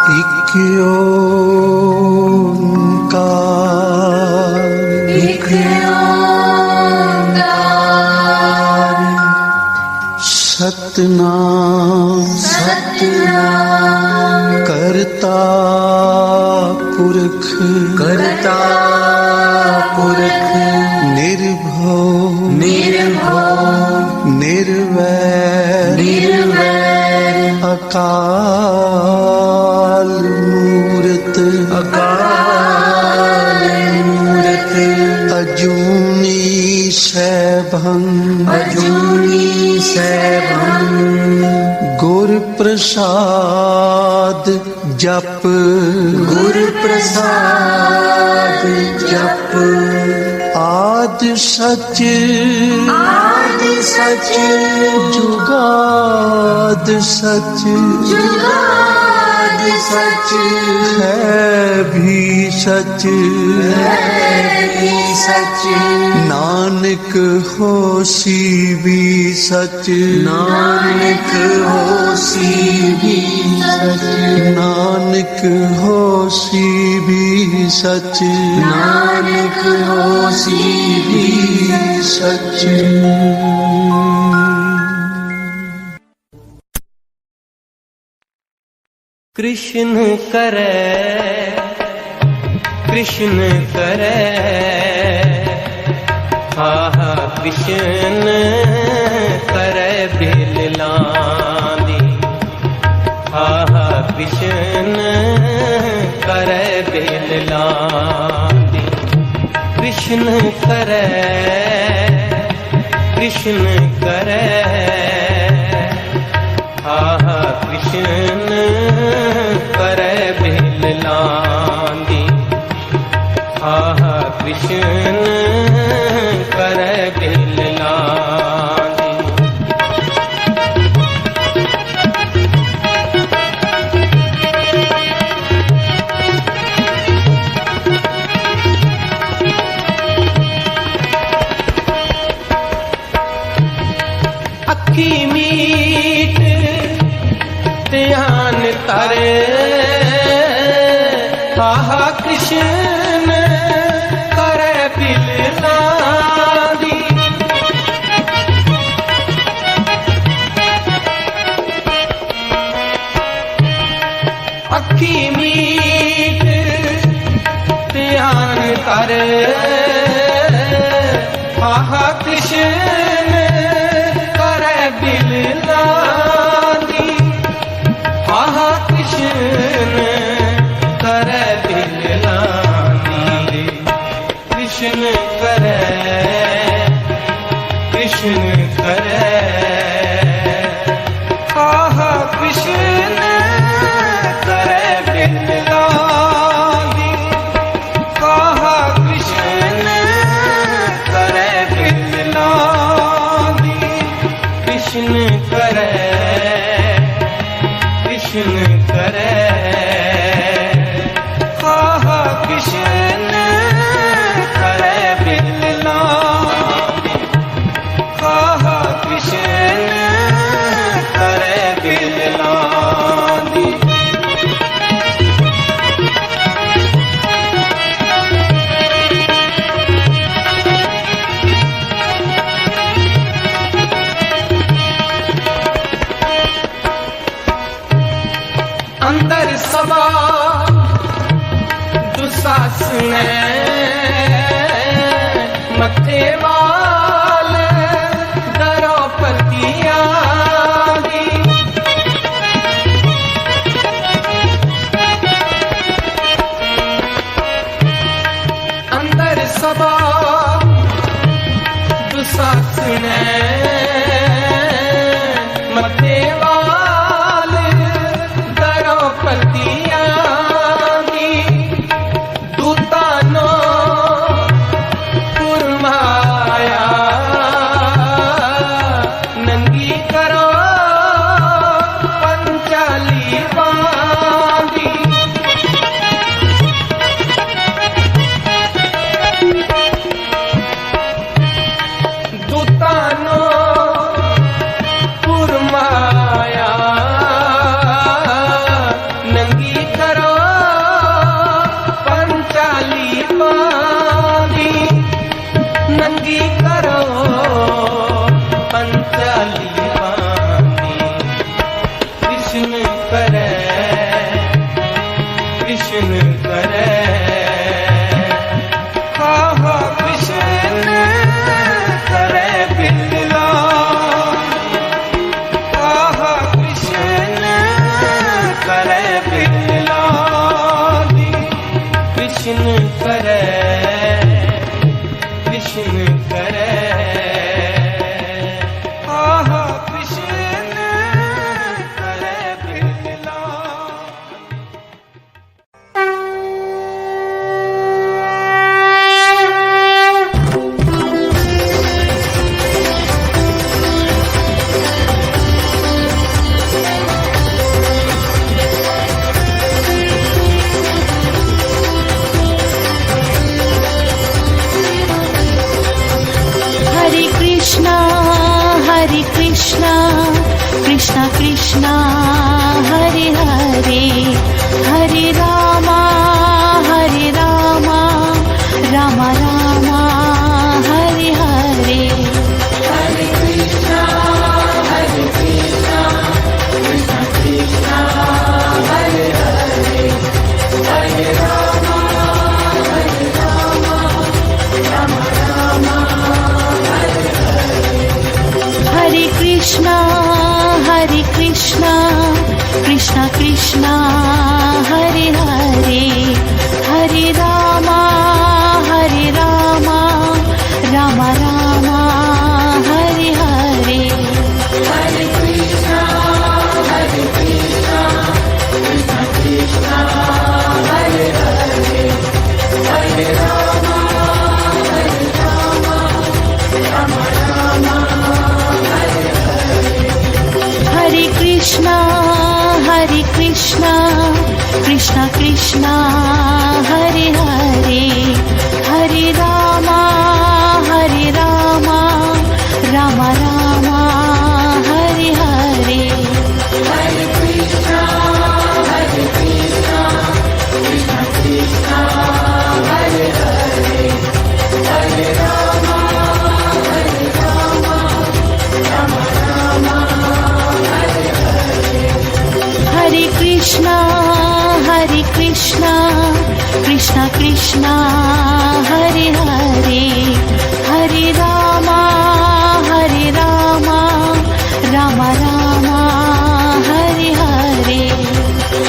एक ओंकार, एक ओंकार, सतनाम सतनाम, करता पुरख, करता पुरख, निर्भव निर्भव, निर्वैर निर्वैर, अकाल मूरत, अकाल मूरत, अजूनी सैभं, अजूनी सैभं, गुर प्रसाद जप, गुर प्रसाद जप, आद सच, आद सच, जुगाद सच, जुगाद सच, है भी सच, है भी सच, नानक होसी भी सच, नानक होसी भी सच, नानक होसी भी सच, नानक होसी भी सच। कृष्ण करे, कृष्ण करे, आहा कृष्ण करे बिललादी, आहा कृष्ण करे बिललादी, कृष्ण करे, कृष्ण करे, आहा कृष्ण करे बिललादी, आहा कृष्ण करे बिललादी। अखी मीट ध्यान तारे, आहा कृष्ण करे बिललादी, अखी मीट ध्यान तारे, आहा कृष्ण करे बिललादी, आहा कृष्ण करे बिललादी, कृष्ण करे, कृष्ण करे, आहा कृष्ण करे बिललादी, आहा कृष्ण करे बिललादी, कृष्ण करे, कृष्ण करे, आहा कृष्ण करे बिललादी, आहा कृष्ण करे बिललादी। अंदर सभा दुशासन, मथे वाल द्रौपदी आदि, अंदर सभा दुशासन, मथे वाल द्रौपदी आदि, दूतानो कुर्मा कृष्ण करे कृष्ण करे आहा कृष्ण करे Birla. Hare Krishna, Krishna Krishna, Hare Hare, Hare Rama, Rama Rama, Hare Hare. Hare Krishna, Krishna Krishna, Hare Hare, Hare Rama, Rama Rama, Hare Hare. Hare Krishna, Krishna Krishna, Hare Hare, Hare Rama, Rama Rama, Hare Hare. Hare Krishna, Krishna Krishna, Hare Hare, Hare Rama, Rama Rama, Hare Hare. Hare Krishna, Krishna Krishna, Hare Hare, Hare Rama, Rama Rama, Hare Hare. Hare Krishna, Krishna Krishna, Hare Hare, Hare Rama, Rama Rama, Hare Hare. Hare Krishna, Krishna Krishna, Hare Hare, Hare Rama, Rama Rama, Hare Hare.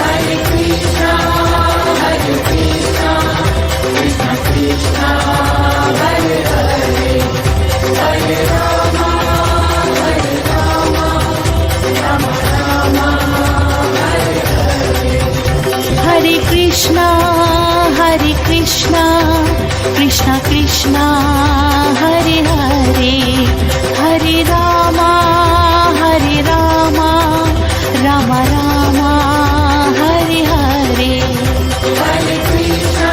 Hare Krishna, Krishna Krishna, Hare Hare, Hare Rama, Rama Rama, Hare Hare. Hare Krishna, Krishna Krishna, Hare Hare, Hare Rama, Rama Rama, Hare Hare. Hare Krishna,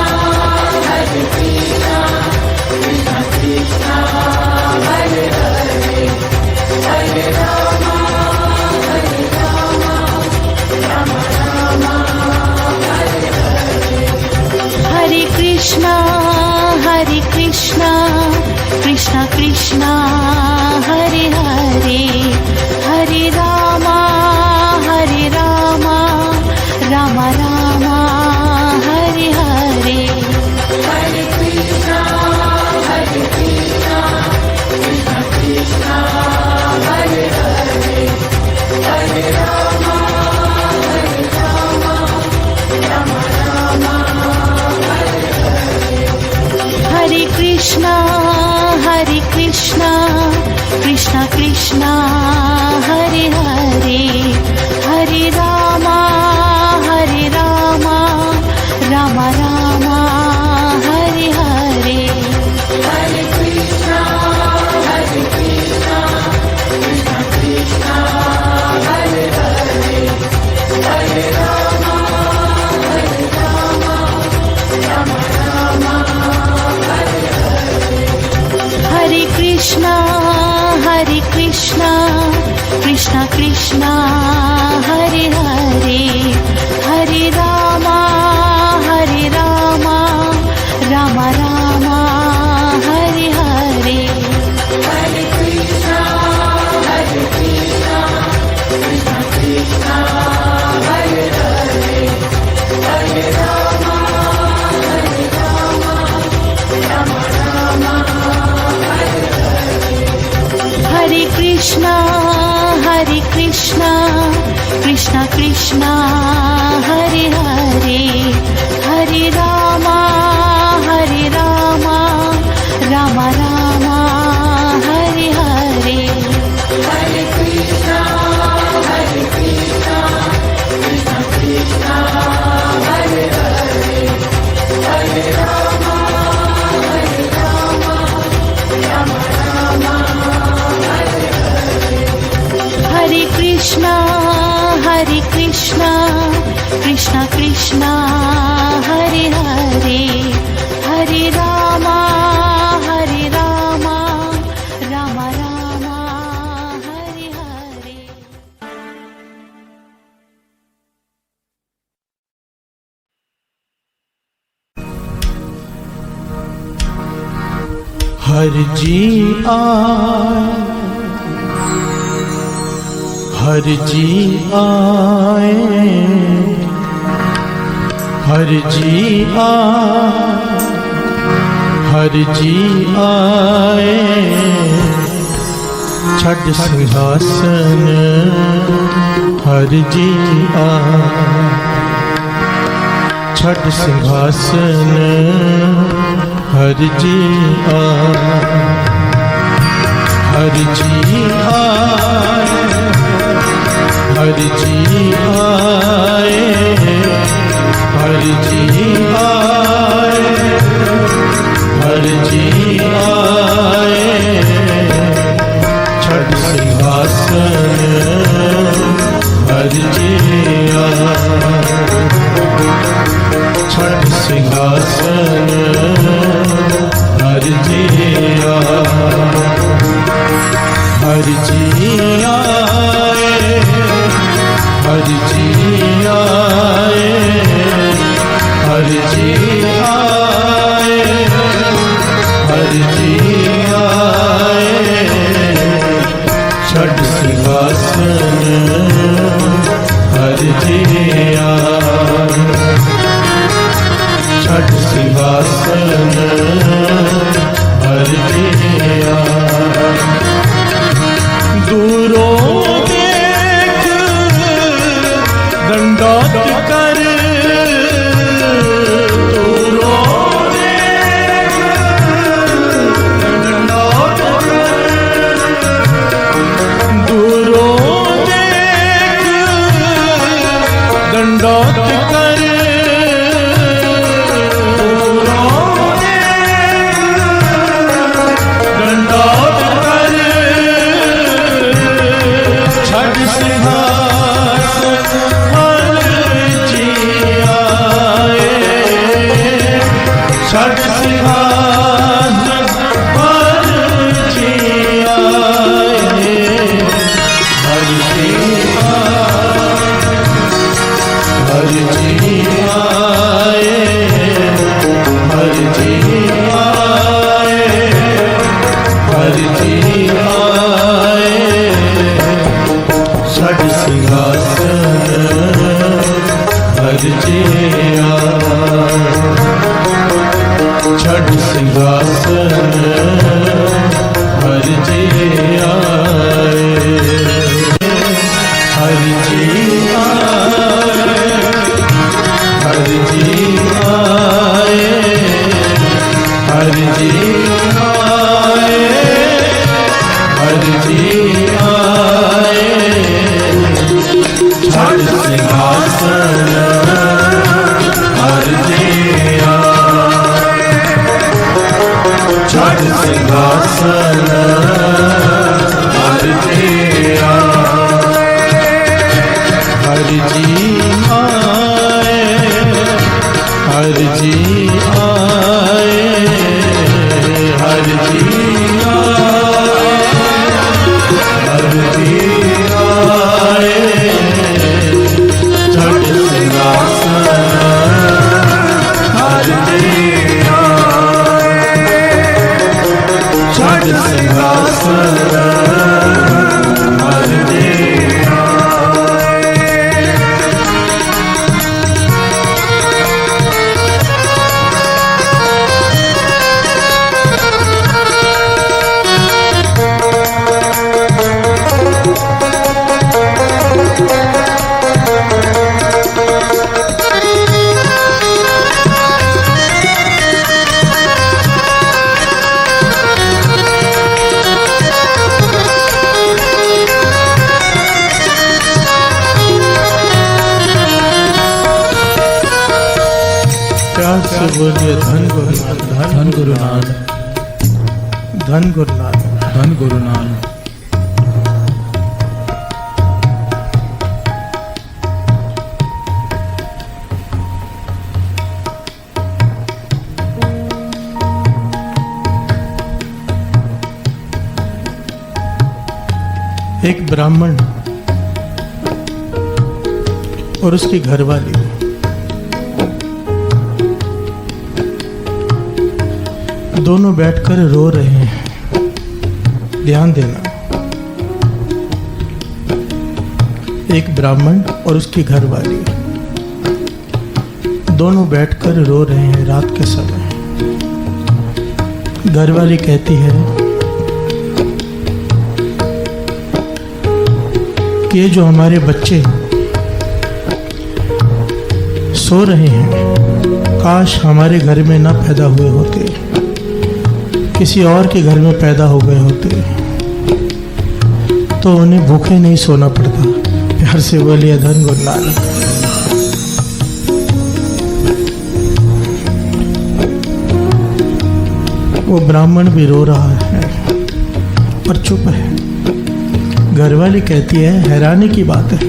Krishna Krishna, Hare Hare, Hare Rama, Rama Rama, Hare Hare. Hare Krishna, Krishna Krishna, Hare Hare, Hare Rama, Rama Rama, Hare Hare. Hare Krishna, Krishna Krishna, Hare Hare, Hare Rama, Rama Rama, Hare Hare. Hare Krishna, Krishna Krishna, Hare Hare, Hare Rama, Rama Rama, Hare Hare. Hare Krishna, Krishna Krishna, Hare Hare, Hare Rama, Rama Rama, Hare Hare. Hare Krishna, Krishna Hare Hare Hare Rama Rama Rama Hare Hare. हर जी आए, हर जी आए, हर जी आए, हर जी आए, छड़ सिंहासन हर जी आए, छड़ सिंहासन हर जी आए, हर जी आए, हर जी आए, हर जी आए, हर जी आए, छड़ सिंहासन हर जी आए, छड़ सिंहासन हर जी आए, हर जी आए, हर जी आए, हर जी आए, हर जी आए, छड़ सिंहासन हर जी आए, छड़ सिंहासन हर जी आए। दूरों देख दंडौत कर, दूरों देख दंडौत कर, दूरों देख दंडौत कर, दूरों देख दंडौत कर, छड़ सिंहासन हर जी आए, छड़ सिंहासन हर जी आए, हर जी आए, हर जी आए, हर जी आए, हर जी आए, छड़ सिंहासन हर जी आए, छड़ सिंहासन हर जी आए, हर जी आए, हर जी आए, हर जी आए, हर जी आए, छड़ सिंहासन हर जी आए, छड़ सिंहासन हर जी आए, हर जी आए, हर जी आए, हर जी आए, हर जी आए, छड़ सिंहासन हर जी आए, छड़ सिंहासन हर जी आए। प्यार से बोलिए धन गुरुनाथ, धन गुरुनाथ, धन गुरुनाथ, धन गुरुनाथ। एक ब्राह्मण और उसकी घरवाली दोनों बैठकर रो रहे हैं। ध्यान देना, एक ब्राह्मण और उसकी घरवाली दोनों बैठकर रो रहे हैं रात के समय। घरवाली कहती है कि ये जो हमारे बच्चे सो रहे हैं, काश हमारे घर में ना पैदा हुए होते, किसी और के घर में पैदा हो गए होते तो उन्हें भूखे नहीं सोना पड़ता। प्यार से बोलिए धन गुरु नानक। वो ब्राह्मण भी रो रहा है पर चुप है। घरवाली कहती है, हैरानी की बात है,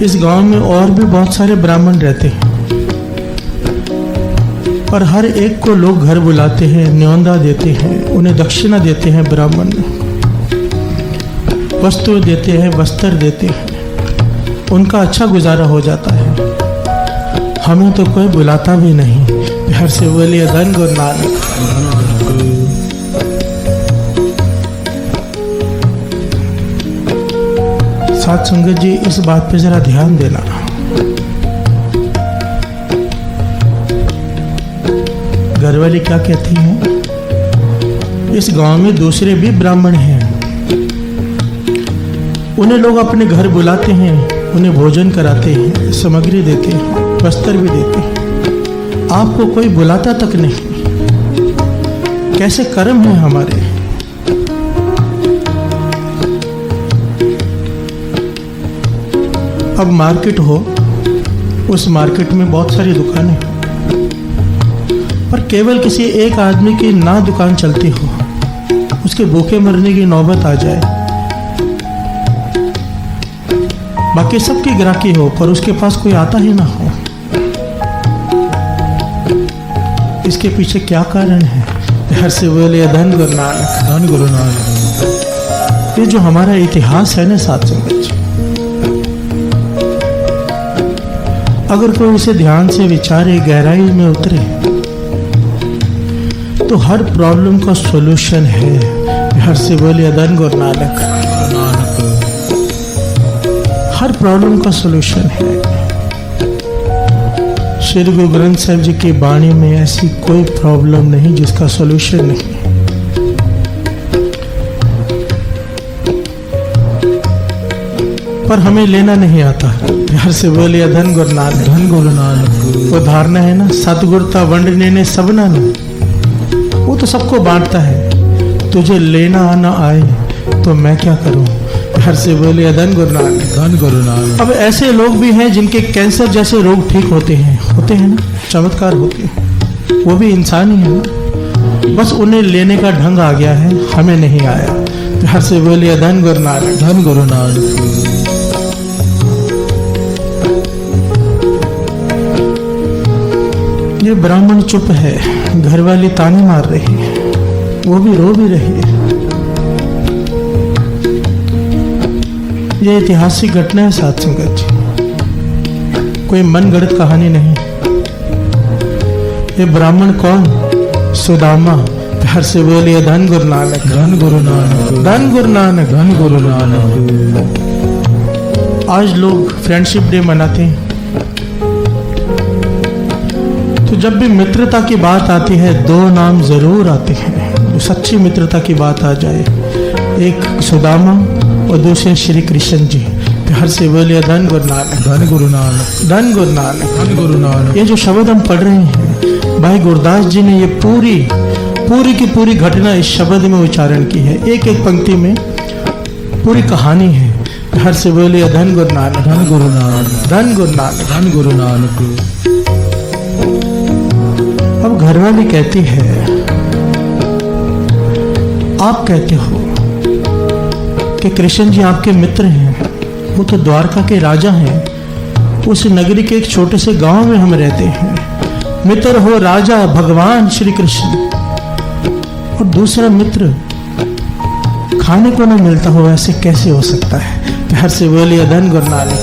इस गांव में और भी बहुत सारे ब्राह्मण रहते हैं और हर एक को लोग घर बुलाते हैं, न्योंदा देते हैं, उन्हें दक्षिणा देते हैं, ब्राह्मण वस्तु देते हैं, वस्त्र देते हैं, उनका अच्छा गुजारा हो जाता है। हमें तो कोई बुलाता भी नहीं। प्यार से बोलिए धन गुरु नानक। साथ संगत जी, इस बात पे जरा ध्यान देना। घरवाली क्या कहती है, इस गांव में दूसरे भी ब्राह्मण हैं, उन्हें लोग अपने घर बुलाते हैं, उन्हें भोजन कराते हैं, सामग्री देते हैं, वस्त्र भी देते हैं, आपको कोई बुलाता तक नहीं। कैसे कर्म है हमारे। अब मार्केट हो, उस मार्केट में बहुत सारी दुकानें, पर केवल किसी एक आदमी की ना दुकान चलती हो, उसके भूखे मरने की नौबत आ जाए, बाकी सबकी ग्राहकी हो पर उसके पास कोई आता ही ना हो, इसके पीछे क्या कारण है। प्यार से बोले धन गुरु नानक। धन गुरु नानक। ये जो हमारा इतिहास है ना साथ संगत, अगर कोई इसे ध्यान से विचारे, गहराई में उतरे, तो हर प्रॉब्लम का सॉल्यूशन है। प्यार से बोलिए धन गुरु नानक। हर प्रॉब्लम का सॉल्यूशन है। श्री गुरु ग्रंथ साहिब जी की वाणी में ऐसी कोई प्रॉब्लम नहीं जिसका सॉल्यूशन नहीं। पर हमें लेना नहीं आता। प्यार से बोलिए धन गुरु नानक। धन गुरु नानक। वो धारणा है ना, सतगुरता वंडने ने सबना ना, वो तो सबको बांटता है। तुझे लेना आना आए तो मैं क्या करूं। प्यार से बोलिए धन गुरु नानक। धन गुरु नानक। अब ऐसे लोग भी हैं जिनके कैंसर जैसे रोग ठीक होते हैं ना, चमत्कार होते हैं, वो भी इंसान ही है ना, बस उन्हें लेने का ढंग आ गया है, हमें नहीं आया। प्यार से बोलिए धन गुरु नानक। धन गुरु नानक। ये ब्राह्मण चुप है, घरवाली ताने मार रही है, वो भी रो भी रही है। ये ऐतिहासिक घटना है साथ संगत जी, कोई मनगढ़ंत कहानी नहीं। ये ब्राह्मण कौन? सुदामा। प्यार से बोलिए धन गुरु नानक। धन गुरु नानक। धन गुरु नानक। धन गुरु नानक। आज लोग फ्रेंडशिप डे मनाते हैं, तो जब भी मित्रता की बात आती है दो नाम जरूर आते हैं। सच्ची मित्रता की बात आ जाए, एक सुदामा और दूसरे श्री कृष्ण जी। प्यार से बोलिए धन गुरु नानक। धन गुरु नानक। धन गुरु नानक। धन गुरु नानक। ये जो शब्द हम पढ़ रहे हैं, भाई गुरदास जी ने ये पूरी की पूरी घटना इस शब्द में उच्चारण की है। एक एक पंक्ति में पूरी कहानी है। प्यार से बोलिए धन गुरु नानक। धन गुरु नानक। धन गुरु नानक। धन गुरु नानक। अब घरवाली कहती है, आप कहते हो कि कृष्ण जी आपके मित्र हैं, वो तो द्वारका के राजा हैं, उस नगरी के एक छोटे से गांव में हम रहते हैं। मित्र हो राजा भगवान श्री कृष्ण, और दूसरा मित्र खाने को ना मिलता हो ऐसे कैसे हो सकता है। प्यार से बोलिए धन गुरु नानक।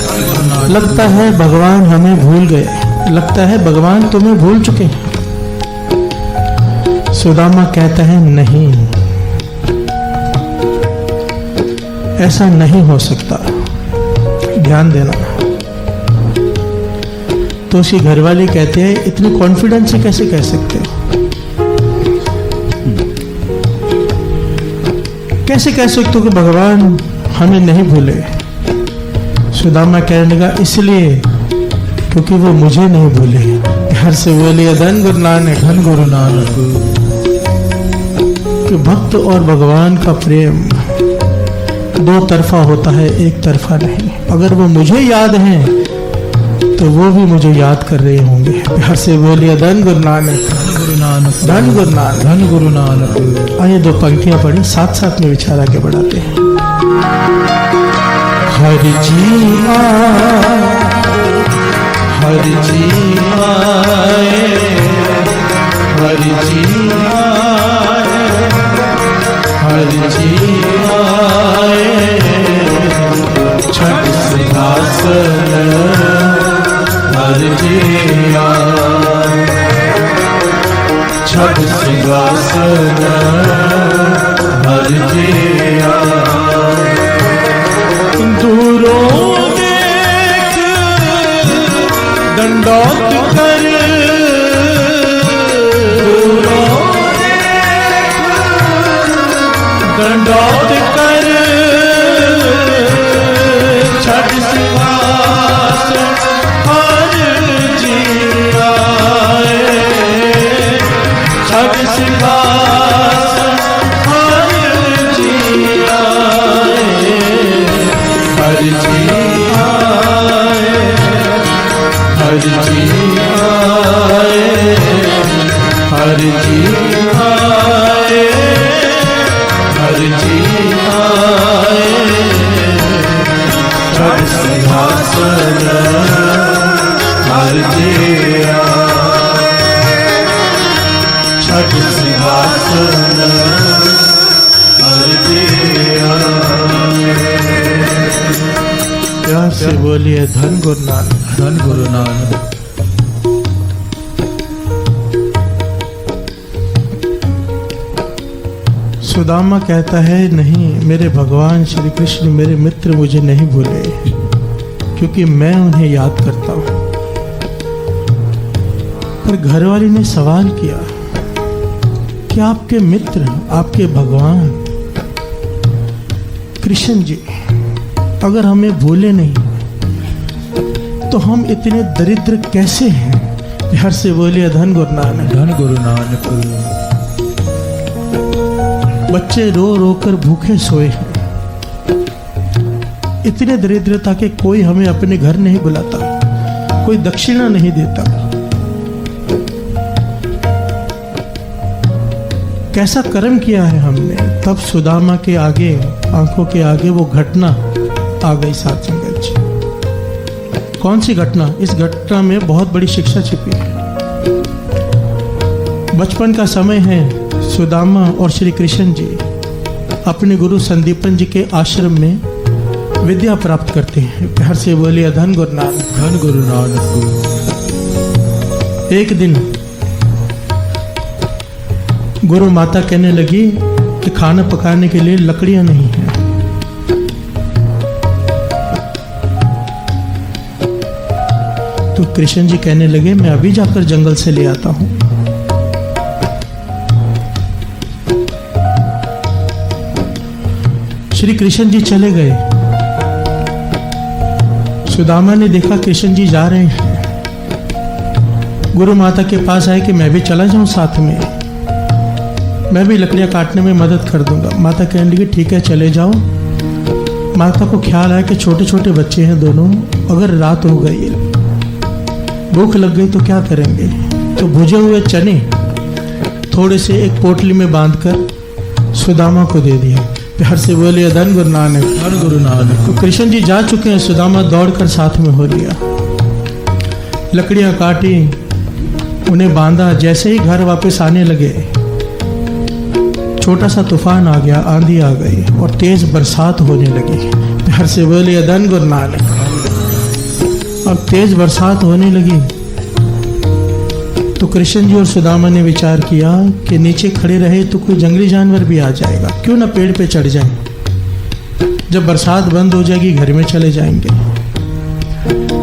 लगता है भगवान हमें भूल गए, लगता है भगवान तुम्हें भूल चुके हैं। सुदामा कहता है नहीं, ऐसा नहीं हो सकता, ध्यान देना। तो उसकी घरवाली कहते हैं इतने कॉन्फिडेंस से कैसे कह सकते हो, कैसे कह सकते हो कि भगवान हमें नहीं भूले। सुदामा कहने लगा इसलिए क्योंकि वो मुझे नहीं भूले। हर से बोलिए धन गुरु नानक, धन गुरु नानक। कि भक्त और भगवान का प्रेम दो तरफा होता है, एक तरफा नहीं। अगर वो मुझे याद हैं तो वो भी मुझे याद कर रहे होंगे। प्यार से बोलिए धन गुरु नानक, धन गुरु नानक, धन गुरु नानक, धन गुरु नानक। आइए दो पंक्तियां पढ़ी, साथ साथ में विचार आगे बढ़ाते हैं। हरि जी हरि जी आए, हरि जी आए, हरि जी आए। छठ सिंहासन हरि जी आए, छठ सिंहासन हरि जी आए। दूरों देख दंडौत कर, दूरों देख दंडौत कर। छठ सिंहासन हरि जी आए, छठ सिंहासन हरि जी आए। हरि जी आए, हरि जी आए, हरि जी आए, हरि जी आए। छठ सिंहासन हरि जी आए, छठ सिंहासन हरि जी आए। प्यार से बोलिए धन गुरु नानक, धन गुरु नानक। सुदामा कहता है नहीं, मेरे भगवान श्री कृष्ण मेरे मित्र मुझे नहीं भूले, क्योंकि मैं उन्हें याद करता हूं। पर घरवाली ने सवाल किया कि आपके मित्र, आपके भगवान कृष्ण जी अगर हमें भूले नहीं तो हम इतने दरिद्र कैसे हैं। प्यार से बोलिए धन गुरु नानक, धन गुरु नानक। बच्चे रो रो कर भूखे सोए हैं, इतने दरिद्रता के कोई हमें अपने घर नहीं बुलाता, कोई दक्षिणा नहीं देता। कैसा कर्म किया है हमने। तब सुदामा के आगे, आंखों के आगे वो घटना आ गई। साथ संगत जी, कौन सी घटना? इस घटना में बहुत बड़ी शिक्षा छिपी है। बचपन का समय है, सुदामा और श्री कृष्ण जी अपने गुरु संदीपन जी के आश्रम में विद्या प्राप्त करते हैं। प्यार से बोलिए धन गुरु नानक, धन गुरु नानक। एक दिन गुरु माता कहने लगी कि खाना पकाने के लिए लकड़ियां नहीं है। तो कृष्ण जी कहने लगे मैं अभी जाकर जंगल से ले आता हूं। श्री कृष्ण जी चले गए। सुदामा ने देखा कृष्ण जी जा रहे हैं, गुरु माता के पास आए कि मैं भी चला जाऊं साथ में, मैं भी लकड़ियां काटने में मदद कर दूंगा। माता कहने लगी ठीक है चले जाओ। माता को ख्याल आया कि छोटे छोटे बच्चे हैं दोनों, अगर रात हो गई, भूख लग गई तो क्या करेंगे। तो भुजे हुए चने थोड़े से एक पोटली में बांधकर सुदामा को दे दिया। प्यार से बोलिए धन गुरु नानक, धन गुरु नानक। तो कृष्ण जी जा चुके हैं, सुदामा दौड़कर साथ में हो लिया। लकड़ियां काटी, उन्हें बांधा। जैसे ही घर वापस आने लगे छोटा सा तूफान आ गया, आंधी आ गई और तेज बरसात होने लगी। प्यार से बोलिए धन गुरु नानक। अब तेज बरसात होने लगी तो कृष्ण जी और सुदामा ने विचार किया कि नीचे खड़े रहे तो कोई जंगली जानवर भी आ जाएगा, क्यों ना पेड़ पे चढ़ जाएं। जब बरसात बंद हो जाएगी घर में चले जाएंगे।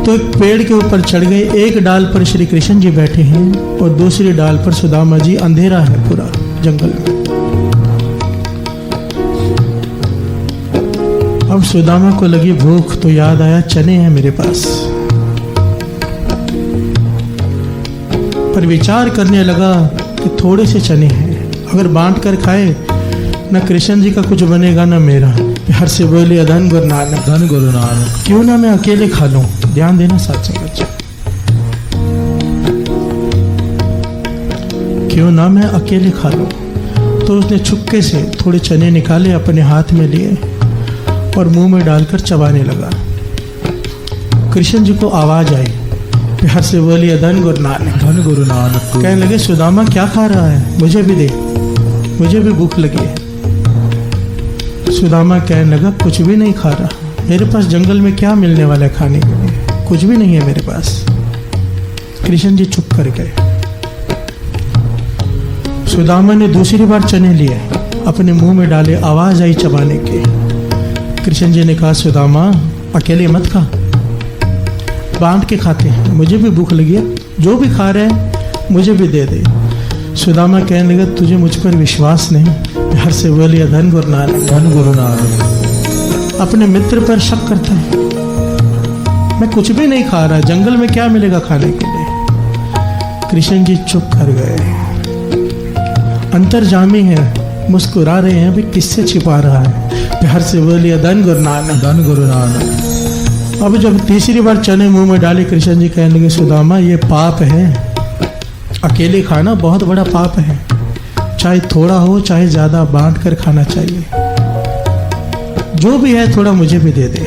तो एक पेड़ के ऊपर चढ़ गए। एक डाल पर श्री कृष्ण जी बैठे हैं और दूसरी डाल पर सुदामा जी। अंधेरा है पूरा जंगल में। अब सुदामा को लगी भूख तो याद आया चने हैं मेरे पास, पर विचार करने लगा कि थोड़े से चने हैं, अगर बांट कर खाए न कृष्ण जी का कुछ बनेगा न मेरा। प्यार से बोले धन गुरु नानक, धन गुरु नानक। क्यों ना मैं अकेले खा लूं। ध्यान देना साथ संगत, क्यों ना मैं अकेले खा लूं। तो उसने छुपके से थोड़े चने निकाले, अपने हाथ में लिए और मुंह में डालकर चबाने लगा। कृष्ण जी को आवाज आई, प्यार से बोलिए धन गुरु नानक, धन गुरु नानक। कहने लगे सुदामा क्या खा रहा है, मुझे भी दे, मुझे भी भूख लगी है। सुदामा कहने लगा कुछ भी नहीं खा रहा, मेरे पास जंगल में क्या मिलने वाला है खाने के लिए, कुछ भी नहीं है मेरे पास। कृष्ण जी चुप कर गए। सुदामा ने दूसरी बार चने लिए, अपने मुंह में डाले, आवाज आई चबाने की। कृष्ण जी ने कहा सुदामा अकेले मत खा, बांट के खाते हैं, मुझे भी भूख लगी है, जो भी खा रहे हैं मुझे भी दे दे। सुदामा कहने लगा तुझे मुझ पर विश्वास नहीं। प्यार से बोलिए धन गुरु नानक, धन गुरु नानक। अपने मित्र पर शक करता है, मैं कुछ भी नहीं खा रहा, जंगल में क्या मिलेगा खाने के लिए। कृष्ण जी चुप कर गए। अंतर्जामी है, मुस्कुरा रहे हैं, भी किससे छिपा रहा है। प्यार से बोलिए धन गुरु नानक, धन गुरु नानक। अब जब तीसरी बार चने मुंह में डाले, कृष्ण जी कहने लगे सुदामा ये पाप है, अकेले खाना बहुत बड़ा पाप है, चाहे थोड़ा हो चाहे ज्यादा बांट कर खाना चाहिए। जो भी है थोड़ा मुझे भी दे दे।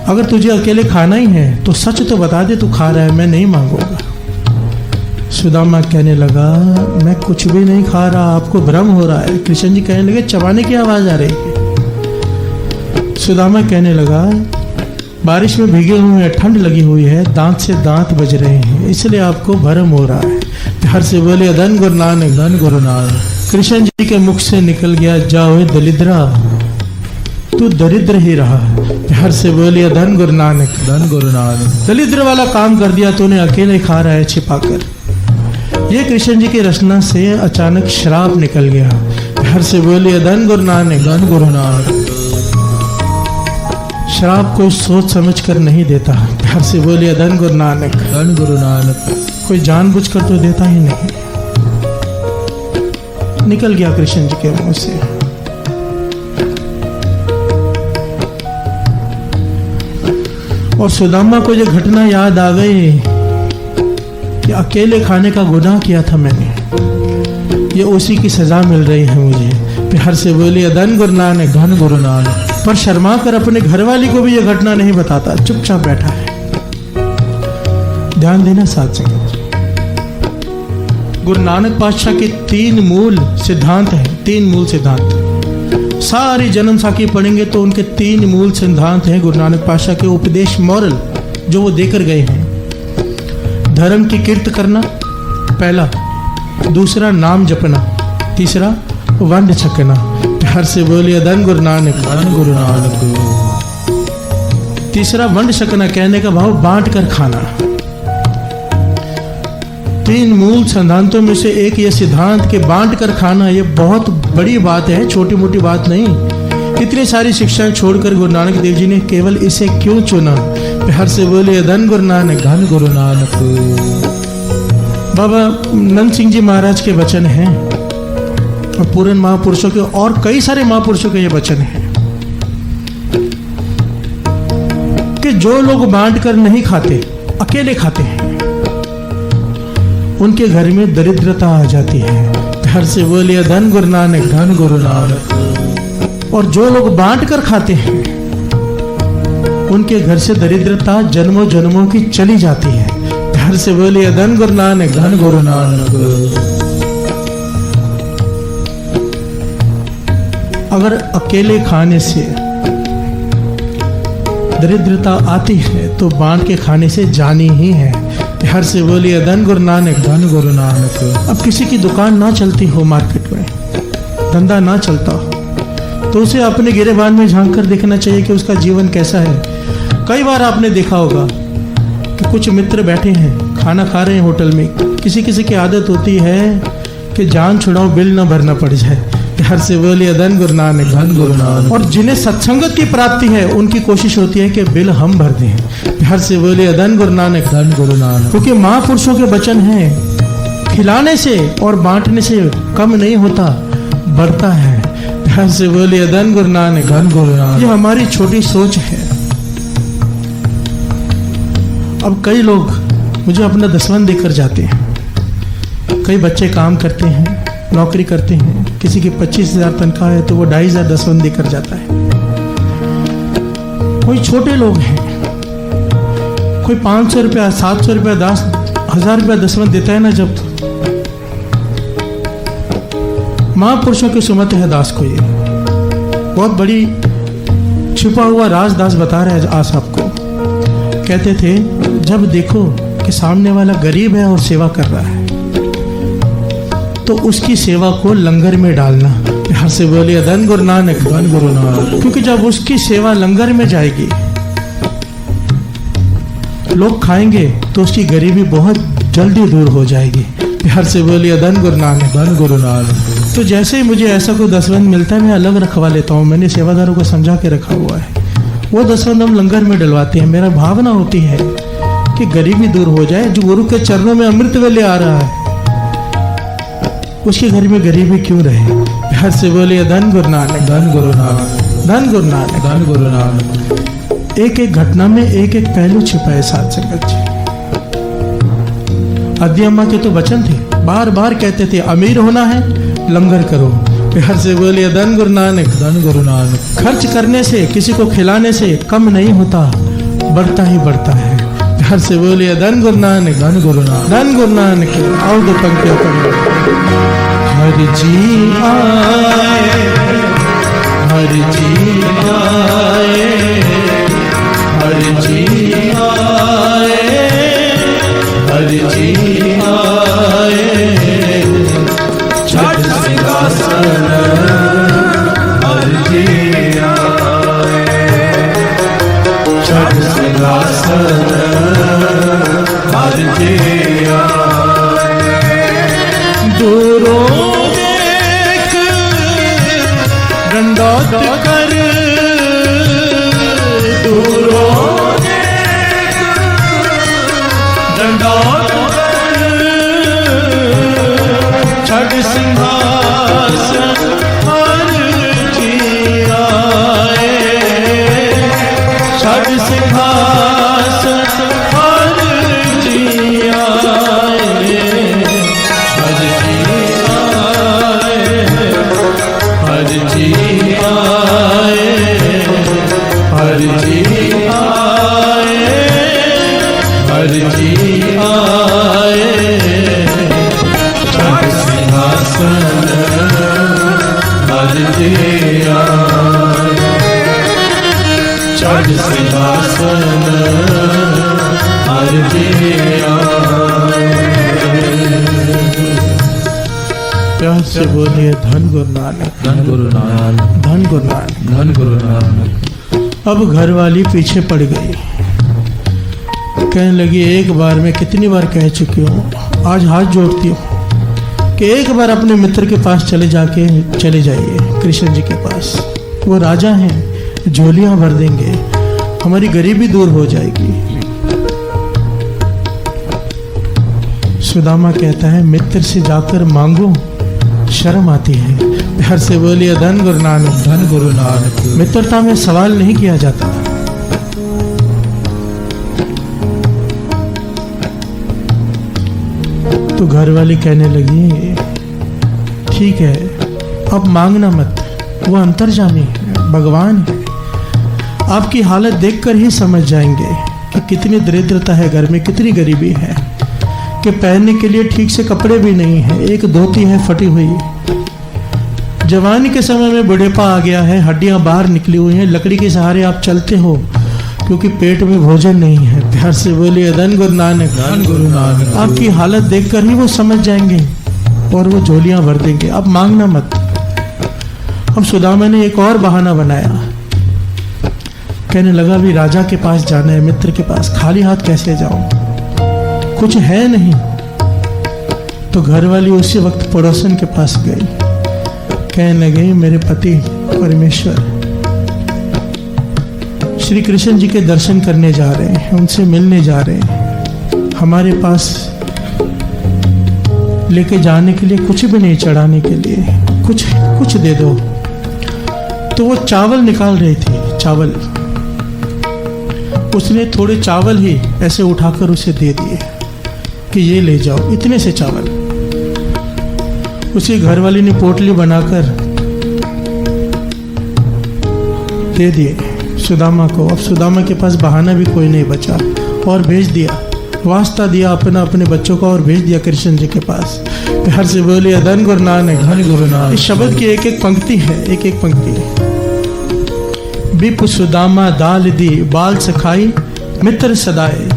अगर तुझे अकेले खाना ही है तो सच तो बता दे तू खा रहा है, मैं नहीं मांगूंगा। सुदामा कहने लगा मैं कुछ भी नहीं खा रहा, आपको भ्रम हो रहा है। कृष्ण जी कहने लगे चबाने की आवाज आ रही है। सुदामा कहने लगा बारिश में भीगे हुए हैं, ठंड लगी हुई है, दांत से दांत बज रहे हैं, इसलिए आपको भ्रम हो रहा है। प्यार से बोले धन गुरु नानक, धन गुरु नानक। कृष्ण जी के मुख से निकल गया जाओ दलिद्रा, तू दरिद्र ही रहा। प्यार से बोलिए धन गुरु नानक, धन गुरु नानक। दलिद्र वाला काम कर दिया तूने, अकेले खा रहा है छिपाकर। ये कृष्ण जी की रचना से अचानक श्राप निकल गया। प्यार से बोलिए धन गुरु नानक, धन गुरु नानक। श्राप कोई सोच समझ कर नहीं देता। प्यार से बोलिए धन गुरु नानक, धन गुरु नानक। कोई जानबूझकर तो देता ही नहीं। निकल गया कृष्ण जी के मुंह से। और सुदामा को ये घटना याद आ गई कि अकेले खाने का गुनाह किया था मैंने, ये उसी की सजा मिल रही है मुझे। प्यार से बोलिए धन गुरु नानक, धन गुरु नानक। पर शर्मा कर अपने घरवाली को भी यह घटना नहीं बताता, चुपचाप बैठा है। ध्यान देना साथ संगत। गुरु नानक पातशाह के 3 मूल सिद्धांत हैं, 3 मूल सिद्धांत। सारी जन्म साखी पढ़ेंगे तो उनके 3 मूल सिद्धांत हैं गुरु नानक पातशाह के उपदेश, मॉरल जो वो देकर गए हैं। धर्म की कीर्त करना पहला, दूसरा नाम जपना, तीसरा वंड छकना। प्यार से बोलिए धन गुरु नानक, धन गुरु नानक। तीसरा वंड छकना, कहने का भाव बांट कर खाना। 3 मूल सिद्धांतों में से एक ये सिद्धांत के बांट कर खाना, ये बहुत बड़ी बात है, छोटी मोटी बात नहीं। इतनी सारी शिक्षाएं छोड़कर गुरु नानक देव जी ने केवल इसे क्यों चुना। प्यार से बोलिए धन गुरु नानक, धन गुरु नानक। बाबा नंद सिंह जी महाराज के वचन हैं और पूर्ण महापुरुषों के और कई सारे महापुरुषों के ये वचन हैं कि जो लोग बांट कर नहीं खाते, अकेले खाते हैं, उनके घर में दरिद्रता आ जाती है। घर से बोलिए धन गुरु नानक, धन गुरु नानक। और जो लोग बांट कर खाते हैं, उनके घर से दरिद्रता जन्मों जन्मों की चली जाती है। घर से बोलिए धन गुरु नानक, धन गुरु नानक। अगर अकेले खाने से दरिद्रता आती है तो बांट के खाने से जानी ही है। हर से बोलिए धन गुरु नानक, धन गुरु नानक। अब किसी की दुकान ना चलती हो, मार्केट में धंधा ना चलता हो, तो उसे अपने गिरेबान में झांक कर देखना चाहिए कि उसका जीवन कैसा है। कई बार आपने देखा होगा कि कुछ मित्र बैठे हैं, खाना खा रहे हैं होटल में, किसी किसी की आदत होती है कि जान छुड़ाओ बिल ना भरना पड़ जाए। हर से बोलिए धन गुरु नानक, धन गुरु नानक। और जिन्हें सत्संगत की प्राप्ति है उनकी कोशिश होती है कि बिल हम भर दें। हर से बोलिए धन गुरु नानक, धन गुरु नानक। क्योंकि महापुरुषों के वचन हैं, खिलाने से और बांटने से कम नहीं होता, बढ़ता है। हर से बोलिए धन गुरु नानक, धन गुरु नानक। ये हमारी छोटी सोच है। अब कई लोग मुझे अपना दसवंध देकर जाते हैं। कई बच्चे काम करते हैं, नौकरी करते हैं, किसी की 25,000 तनख्वाह है तो वो 2,500 दसवंध देकर जाता है। कोई छोटे लोग हैं, कोई 500 रुपया, 700 रुपया, 10,000 रुपया दसवंध देता है ना। जब महापुरुषों की सुमत है दास को, ये बहुत बड़ी छुपा हुआ राज दास बता रहे हैं आज आपको। कहते थे जब देखो कि सामने वाला गरीब है और सेवा कर रहा है तो उसकी सेवा को लंगर में डालना। हर से बोलिए धन गुरु नानक, धन गुरु नानक। क्योंकि जब उसकी सेवा लंगर में जाएगी, लोग खाएंगे तो उसकी गरीबी बहुत जल्दी दूर हो जाएगी। हर से बोलिए धन गुरु नानक, धन गुरु नानक। तो जैसे ही मुझे ऐसा कोई दसवंध मिलता है मैं अलग रखवा लेता हूँ। मैंने सेवादारों को समझा के रखा हुआ है, वो दसवंध हम लंगर में डलवाते हैं। मेरा भावना होती है कि गरीबी दूर हो जाए। जो गुरु के चरणों में अमृत वेले आ रहा है उसके घर में गरीबी क्यों रहे। हर से बोलिए धन गुरु नानक, धन गुरु नानक, धन गुरु नानक, धन गुरु नानक। एक एक घटना में एक एक पहलू छिपा है साथ संगत जी। आदि अम्मा के तो वचन थे, बार बार कहते थे अमीर होना है लंगर करो। हर से बोलिए धन गुरु नानक, धन गुरु नानक। खर्च करने से, किसी को खिलाने से कम नहीं होता, बढ़ता ही बढ़ता है। हर से बोलिए धन गुरु नानक, धन गुरु नानक, धन गुरु नानक। आओ दो पंक्तियां पढ़ो। हर जी आए, हर जी आए, हर जी आए, हर जी आए। छठ सिंहासन हर जी आए, छठ सिंहासन हर जी आए। दूरों देख दंडौत कर, दूरों देख दंडौत कर। छठ सिंहासन हर जी आए, छठ सिंहासन हर जी आए, हर जी आए, हर जी आए, हर जी आए, हर जी आए। छठ सिंहासन हर जी आए, छठ सिंहासन हर जी आए। प्यार से बोलिए धन गुरु नानक, धन गुरु नानक, धन गुरु नानक, धन गुरु नानक। अब घर वाली पीछे पड़ गई, कहने लगी एक बार में कितनी बार कह चुकी हूँ, आज हाथ जोड़ती हूँ कि एक बार अपने मित्र के पास चले जाइए, कृष्ण जी के पास। वो राजा हैं, झोलियाँ भर देंगे, हमारी गरीबी दूर हो जाएगी। सुदामा कहता है मित्र से जाकर मांगो शर्म आती है। हर से बोलिए धन गुरु नानक, धन गुरु नानक। मित्रता में सवाल नहीं किया जाता। तो घर वाली कहने लगी ठीक है अब मांगना मत, वो अंतर्जामी है, भगवान है। आपकी हालत देखकर ही समझ जाएंगे कि कितनी दरिद्रता है घर में, कितनी गरीबी है कि पहनने के लिए ठीक से कपड़े भी नहीं है, एक धोती है फटी हुई, जवानी के समय में बुढ़ेपा आ गया है, हड्डियां बाहर निकली हुई हैं, लकड़ी के सहारे आप चलते हो क्योंकि पेट में भोजन नहीं है। प्यार से बोलिए धन गुरु नानक, धन गुरु नानक। आपकी हालत देखकर ही वो समझ जाएंगे और वो झोलियां भर देंगे। अब मांगना मत। अब सुदामा ने एक और बहाना बनाया, कहने लगा भी राजा के पास जाना है, मित्र के पास, खाली हाथ कैसे जाऊं, कुछ है नहीं। तो घरवाली उसी वक्त पड़ोसन के पास गई, कहने लगे मेरे पति परमेश्वर श्री कृष्ण जी के दर्शन करने जा रहे हैं, उनसे मिलने जा रहे हैं, हमारे पास लेके जाने के लिए कुछ भी नहीं, चढ़ाने के लिए कुछ दे दो। तो वो चावल निकाल रही थी, चावल, उसने थोड़े चावल ही ऐसे उठाकर उसे दे दिए कि ये ले जाओ, इतने से चावल। उसकी घरवाली ने पोटली बनाकर दे दिए सुदामा को। अब सुदामा के पास बहाना भी कोई नहीं बचा और भेज दिया, वास्ता दिया अपना अपने बच्चों का और भेज दिया कृष्ण जी के पास। प्यार से बोलिए धन गुरु नानक, धन गुरु नानक। इस शब्द की एक एक पंक्ति है, एक एक पंक्ति। बिप सुदामा दाल दी बाल सखाई मित्र सदाए,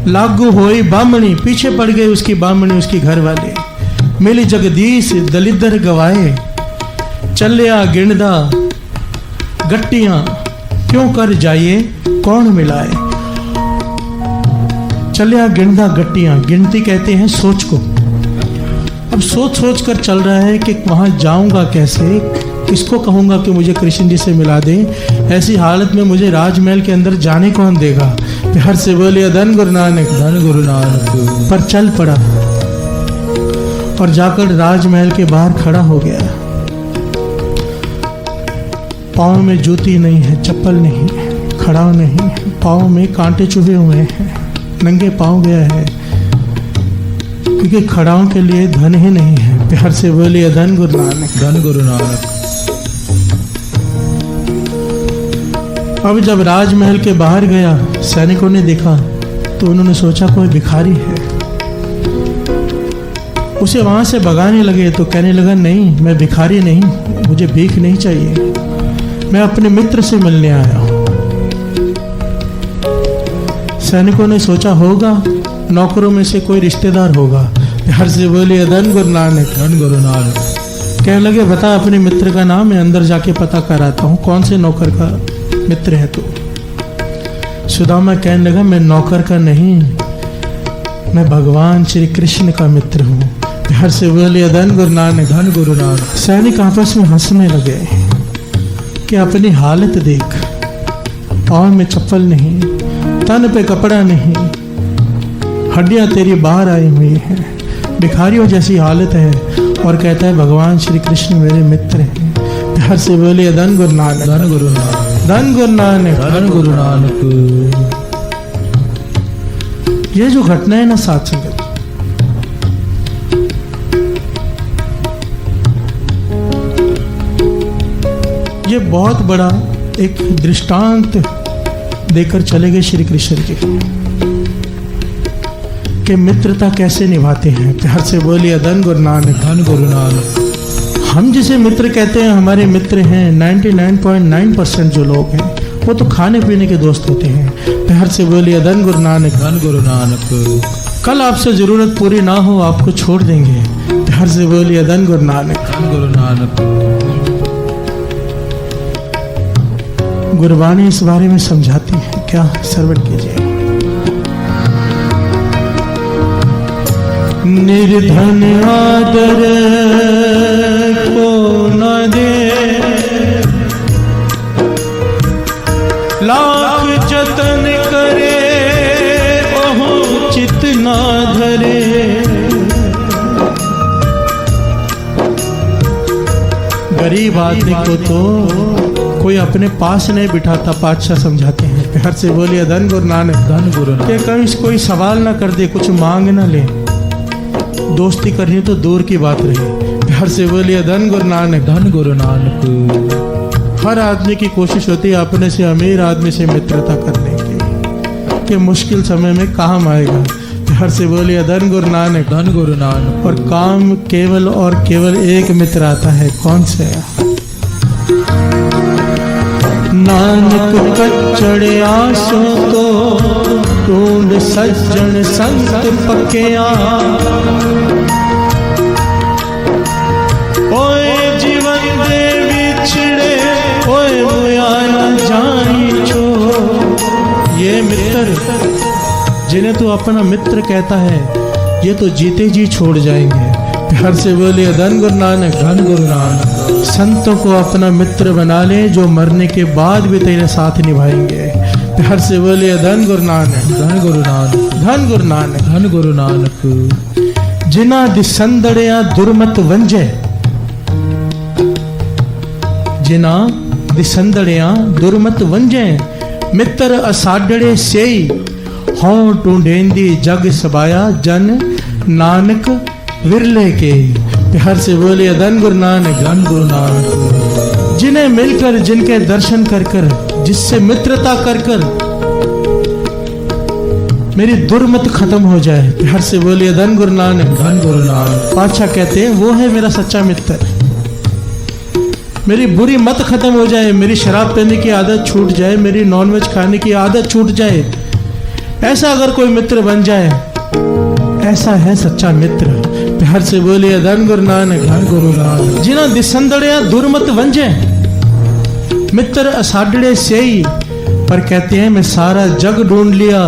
लागू होई बामणी, पीछे पड़ गई उसकी बामणी, उसकी घर वाले। मिली जगदीश दलिदर गवाए, चलिया गिणदा गट्टियां, क्यों कर जाइए कौन मिलाए। चलिया गिणदा गट्टियां, गिनती कहते हैं सोच को। अब सोच सोच कर चल रहा है कि वहां जाऊंगा कैसे, किसको कहूंगा कि मुझे कृष्ण जी से मिला दे, ऐसी हालत में मुझे राजमहल के अंदर जाने कौन देगा। प्यार से बोलिए धन गुरु नानक, धन गुरु नानक। पर चल पड़ा और जाकर राजमहल के बाहर खड़ा हो गया। पाँव में जूती नहीं है, चप्पल नहीं है, खड़ा नहीं है, पाँव में कांटे चुभे हुए हैं, नंगे पाँव गया है क्योंकि खड़ाओं के लिए धन ही नहीं है। प्यार से बोलिए धन गुरु नानक, धन गुरु नानक। अब जब राजमहल के बाहर गया, सैनिकों ने देखा तो उन्होंने सोचा कोई भिखारी है, उसे वहां से भगाने लगे। तो कहने लगा नहीं, मैं भिखारी नहीं, मुझे भीख नहीं चाहिए, मैं अपने मित्र से मिलने आया हूं। सैनिकों ने सोचा होगा नौकरों में से कोई रिश्तेदार होगा। प्यार से बोलिए धन गुरु नानक, धन गुरु नानक। कहने लगे बता अपने मित्र का नाम, मैं अंदर जाके पता कराता हूँ कौन से नौकर का मित्र है तू। सुदामा कहने लगा मैं नौकर का नहीं, मैं भगवान श्री कृष्ण का मित्र हूँ। प्यार से बोलिए धन गुरु नानक, धन गुरु नानक। सैनिक आपस में हंसने लगे कि अपनी हालत देख, पाँव में चप्पल नहीं, तन पे कपड़ा नहीं, हड्डियां तेरी बाहर आई हुई हैं, भिखारियों जैसी हालत है, और कहता है भगवान श्री कृष्ण मेरे मित्र हैं। प्यार से बोलिए धन गुरु नानक, धन गुरु नानक, धन गुरु नानक, धन गुरु नानक। ये जो घटना है ना साथ संगत, ये बहुत बड़ा एक दृष्टांत देकर चले गए श्री कृष्ण जी कि मित्रता कैसे निभाते हैं। प्यार से बोलिए धन गुरु नानक, धन गुरु नानक। हम जिसे मित्र कहते हैं हमारे मित्र हैं 99.9% जो लोग हैं वो तो खाने पीने के दोस्त होते हैं। प्यार से बोलिए धन गुरु नानक, धन गुरु नानक। कल आपसे जरूरत पूरी ना हो आपको छोड़ देंगे। प्यार से बोलिए धन गुरु नानक, धन गुरु नानक। गुरबानी इस बारे में समझाती है, क्या श्रवण कीजिए। निर्धन आदर को न दे, लाख जतन करे ओहु चित ना धरे। गरीब आदमी को तो कोई अपने पास नहीं बिठाता, पातशाह समझाते हैं। प्यार से बोलिए धन गुरु नानक, धन गुरु नानक। कि कहीं कोई सवाल ना कर दे, कुछ मांग ना ले, दोस्ती करनी तो दूर की बात रही। प्यार से बोलिए धन गुरु नानक, धन गुरु नानक। हर आदमी की कोशिश होती है अपने से अमीर आदमी से मित्रता करने की, कि मुश्किल समय में काम आएगा। हर से बोलिए धन गुरु नानक। धन गुरु नानक। और काम केवल और केवल एक मित्र आता है, कौन से? नानक कच्चड़ आसों को ढूंढ सज्जन संत पक्या। ओए जीवन दे बिछड़े ओए बुया न जाई छो। ये मित्र जिन्हें तू अपना मित्र कहता है, ये तो जीते जी छोड़ जाएंगे। प्यार से बोलिए धन गुरु नानक। धन गुरु नानक। संतों को अपना मित्र बना ले, जो मरने के बाद भी तेरे साथ निभाएंगे। प्यार से बोलिए धन गुरु नानक। धन गुरु नानक। धन गुरु नानक। धन गुरु नानक। जिना दिसंदड़िया दुर्मत वंजे। जिना दिसंदड़िया दुर्मत वंजे। मित्र असाडड़े सेई हों टूंढेंदी जग सबाया। जन नानक विरले के। प्यार से बोलिए धन गुरु नानक। धन गुरु नानक। जिन्हें मिलकर जिनके दर्शन कर कर, जिससे मित्रता कर कर मेरी दुर्मत खत्म हो जाए। प्यार से बोलिए धन गुरु नानक। धन गुरु नानक। पातशाह कहते हैं वो है मेरा सच्चा मित्र। मेरी बुरी मत खत्म हो जाए, मेरी शराब पीने की आदत छूट जाए, मेरी नॉनवेज खाने की आदत छूट जाए, ऐसा अगर कोई मित्र बन जाए, ऐसा है सच्चा मित्र। प्यार से बोलिए धन गुरु नानक। धन गुरु नानक। जिना दिसंदड़िया दुर्मत वंजे। मित्र असाडड़े सेई, पर कहते हैं मैं सारा जग ढूंढ लिया,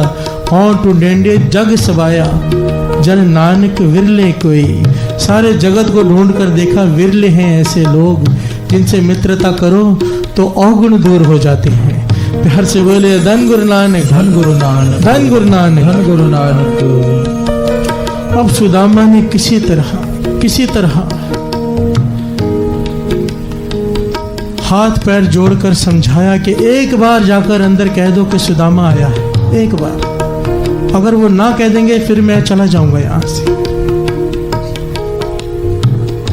हों टूंढेंडे जग सबाया। जन नानक विरले कोई। सारे जगत को ढूंढ कर देखा, विरले हैं ऐसे लोग जिनसे मित्रता करो तो अवगुण दूर हो जाते हैं। प्यार से बोले धन गुरु नानक। धन गुरु नानक। धन गुरु नानक। धन गुरु नानक। अब सुदामा ने किसी तरह हाथ पैर जोड़कर समझाया कि एक बार जाकर अंदर कह दो कि सुदामा आया है। एक बार अगर वो ना कह देंगे फिर मैं चला जाऊंगा यहां से।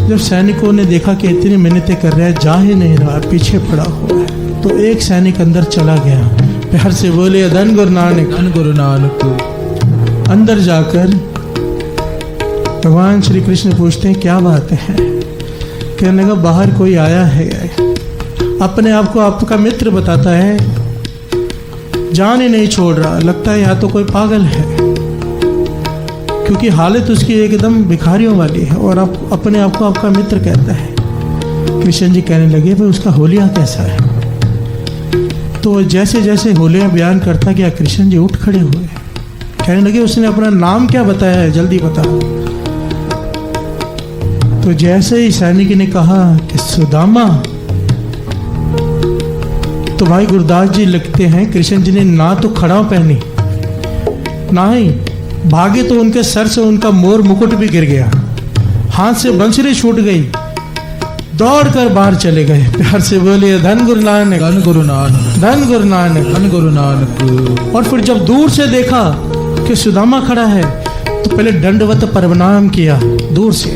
जब सैनिकों ने देखा कि इतनी मिन्नतें कर रहा है, जा ही नहीं रहा, पीछे पड़ा हुआ है, तो एक सैनिक अंदर चला गया। प्यार से बोले धन गुरु नानक। धन गुरु नानक। अंदर जाकर भगवान श्री कृष्ण पूछते हैं क्या बात है? कहने लगा बाहर कोई आया है, अपने आप को आपका मित्र बताता है, जान ही नहीं छोड़ रहा, लगता है या तो कोई पागल है, क्योंकि हालत उसकी एकदम भिखारियों वाली है और आप अपने आप को आपका मित्र कहता है। कृष्ण जी कहने लगे भाई उसका होलिया कैसा है? तो जैसे जैसे होलिया बयान करता गया कृष्ण जी उठ खड़े हुए, कहने लगे उसने अपना नाम क्या बताया है, जल्दी बता। तो जैसे ही सैनिक ने कहा कि सुदामा, तो भाई गुरदास जी लिखते हैं कृष्ण जी ने ना तो खड़ाव पहनी, ना ही भागे तो उनके सर से उनका मोर मुकुट भी गिर गया, हाथ से बंसुरी छूट गई, दौड़कर बाहर चले गए। प्यार से बोलिए धन गुरु नानक। धन गुरु नानक। धन गुरु नानक। धन गुरु नानक। और फिर जब दूर से देखा कि सुदामा खड़ा है तो पहले दंडवत प्रणाम किया दूर से,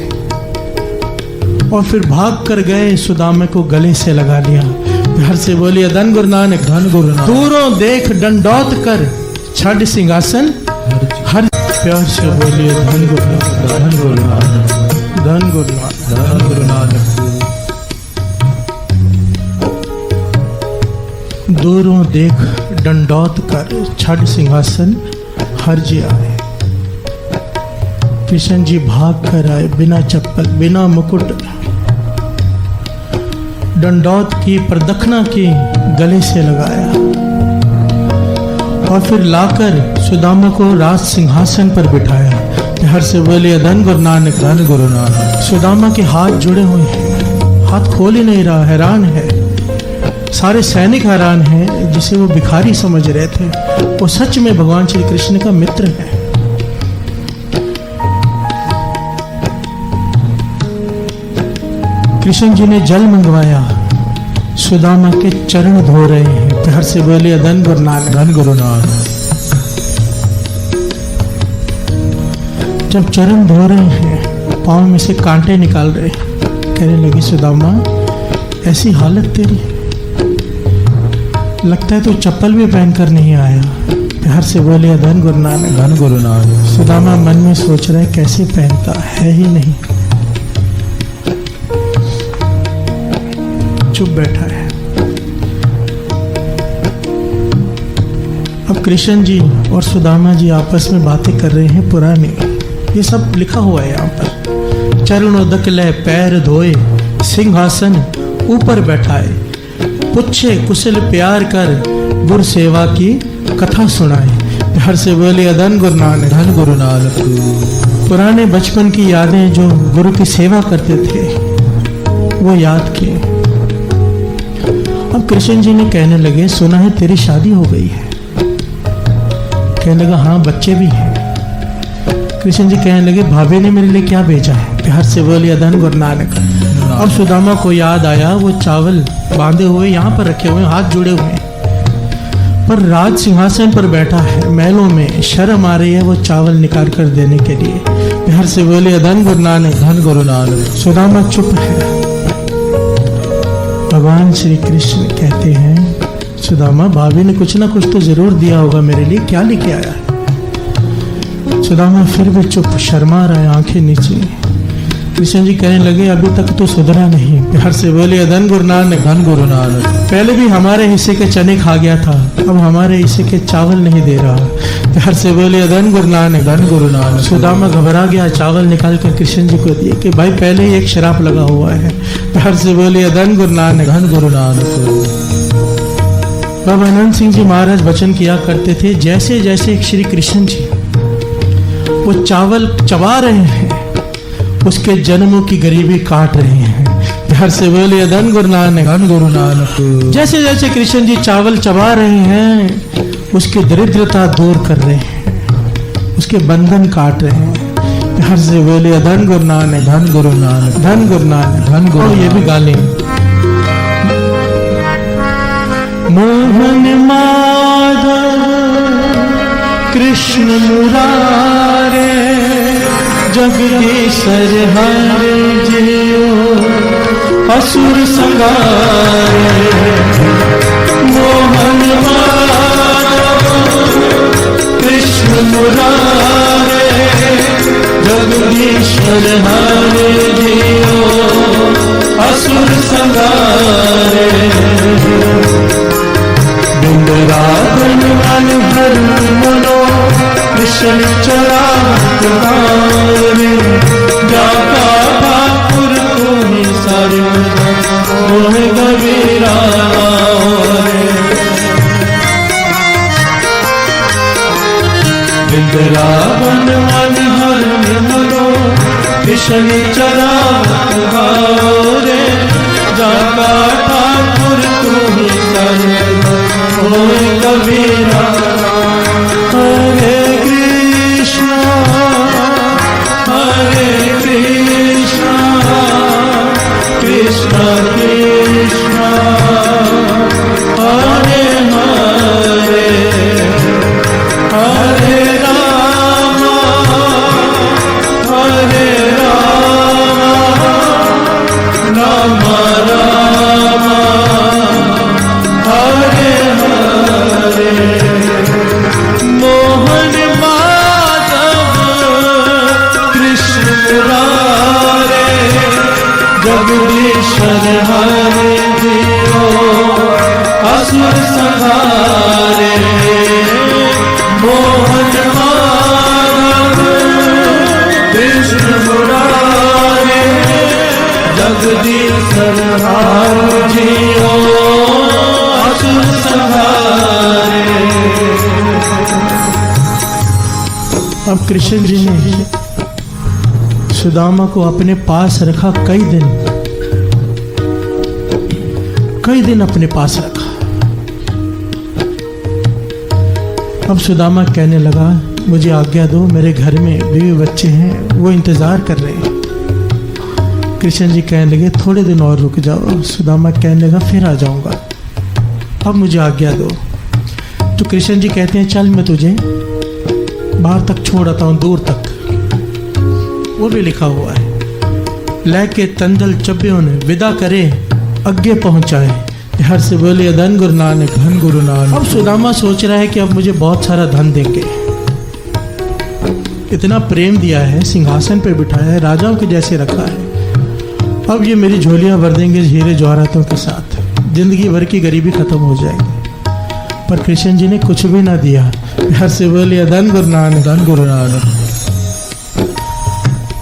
और फिर भाग कर गए, सुदामा को गले से लगा लिया। प्यार से बोलिए धन गुरु नानक। धन गुरु नानक। दूरों देख दंडौत कर छड़ सिंहासन हर। प्यार से बोलिए धन गुरु नानक। धन गुरु नानक। धन गुरु नानक। धन गुरु नानक। दूरों देख दंडौत कर छड़ सिंहासन हर जी आए। कृष्ण जी भाग कर आए, बिना चप्पल बिना मुकुट, दंडौत की, प्रदक्षिणा की, गले से लगाया और फिर लाकर सुदामा को राज सिंहासन पर बिठाया। प्यार से बोलिए धन गुरु नानक। धन गुरु नानक। सुदामा के हाथ जुड़े हुए हैं, हाथ खोल ही नहीं रहा, हैरान है। सारे सैनिक हैरान हैं, जिसे वो भिखारी समझ रहे थे, वो सच में भगवान श्री कृष्ण का मित्र है। कृष्ण जी ने जल मंगवाया, सुदामा के चरण धो रहे हैं। प्यार से बोलिए धन गुरु नानक। धन गुरु नानक। जब चरण धो रहे हैं, पाँव में से कांटे निकाल रहे, कहने लगी सुदामा ऐसी हालत तेरी, लगता है तो चप्पल भी पहनकर नहीं आया। प्यार से बोलिए धन गुरु नानक। धन गुरु नानक। सुदामा मन में सोच रहा है कैसे पहनता है ही नहीं, चुप बैठा है। अब कृष्ण जी और सुदामा जी आपस में बातें कर रहे हैं पुरानी, ये सब लिखा हुआ है यहाँ पर। चरण उदक ले पैर धोए, सिंहासन ऊपर बैठाए, पूछे कुशल प्यार कर, गुरु सेवा की कथा सुनाए। प्यार से बोले धन गुरु नानक। धन गुरु नानक। पुराने बचपन की यादें जो गुरु की सेवा करते थे वो याद किए। अब कृष्ण जी ने कहने लगे, सुना है तेरी शादी हो गई है। कहने लगा हाँ बच्चे भी हैं। कृष्ण जी कहने लगे भाभी ने मेरे लिए क्या भेजा है। प्यार से बोलिए धन गुरु नानक। अब सुदामा को याद आया वो चावल बांधे हुए यहाँ पर रखे हुए, हाथ जुड़े हुए हैं, पर राज सिंहासन पर बैठा है, महलों में शर्म आ रही है वो चावल निकाल कर देने के लिए। प्यार से बोलिए धन गुरु नानक। धन गुरु नानक। सुदामा चुप है। भगवान श्री कृष्ण कहते हैं सुदामा भाभी ने कुछ ना कुछ तो जरूर दिया होगा मेरे लिए, क्या लेके आया है। सुदामा फिर भी चुप, शर्मा रहा है, आंखें नीचे। कृष्ण जी कहने लगे अभी तक तो सुधरा नहीं। प्यार से बोले धन गुरु नानक। धन गुरु नानक। पहले भी हमारे हिस्से के चने खा गया था, अब हमारे हिस्से के चावल नहीं दे रहा। प्यार से बोले धन गुरु नानक। धन गुरु नानक। सुदामा घबरा गया, चावल निकाल कर कृष्ण जी को दिए कि भाई पहले ही एक शराब लगा हुआ है। प्यार से बोले धन गुरु नानक। धन गुरु नानक। बाबा आनंद सिंह जी महाराज वचन किया करते थे, जैसे जैसे श्री कृष्ण जी वो चावल चबा रहे हैं उसके जन्मों की गरीबी काट रहे हैं। प्यार से बोलिए धन गुरु नानक। धन गुरु नानक। जैसे जैसे कृष्ण जी चावल चबा रहे हैं उसकी दरिद्रता दूर कर रहे हैं, उसके बंधन काट रहे हैं। प्यार से बोलिए धन गुरु नानक। धन गुरु नानक। धन गुरु नानक। धन गुरु। ये भी गा लें। मोहन माधव कृष्ण मुरारे, जगदीशर हरे जियो असुर संगारे। मोहन माधव कृष्ण मुरारे, जगदीशर हरे जियो असुर संगारे। बिंदरावन मन भर मनो, कृष्ण चरावत गारे। जाका ठाकुर तुम्ही सर्वदा, मोह गवीरा रे। बिंदरावन मन भर मनो, कृष्ण चरावत गारे। जाका ठाकुर तुम्ही सर्वदा, मोह गवीरा। हरे कृष्णा कृष्णा कृष्णा हरे हरे, हरे राम राम राम हरे हरे। मोहन माधव कृष्ण मुरारे, जगदीशर हरे जियो असुर संहारे। मोहन माधव कृष्ण मुरारे, जगदीशर हरे जियो असुर संहारे। अब कृष्ण जी ने सुदामा को अपने पास रखा, कई दिन अपने पास रखा। अब सुदामा कहने लगा मुझे आज्ञा दो, मेरे घर में बीवी बच्चे हैं वो इंतजार कर रहे हैं। कृष्ण जी कहने लगे थोड़े दिन और रुक जाओ। सुदामा कहने लगा फिर आ जाऊंगा, अब मुझे आज्ञा दो। तो कृष्ण जी कहते हैं चल मैं तुझे बाहर तक छोड़ आता हूं, दूर तक। वो भी लिखा हुआ है, लैके तंदल चब्बियों ने विदा करे अग्गे पहुंचाए, हर से बोलिए धन गुरु नानक। धन गुरु नानक। अब सुदामा सोच रहा है कि अब मुझे बहुत सारा धन देंगे, इतना प्रेम दिया है, सिंहासन पे बिठाया है, राजाओं के जैसे रखा है, अब ये मेरी झोलियां भर देंगे हीरे जवाहरातों के साथ, जिंदगी भर की गरीबी खत्म हो जाएगी। पर कृष्ण जी ने कुछ भी ना दिया। हर से बोलिए धन गुरु नानक। धन गुरु नानक।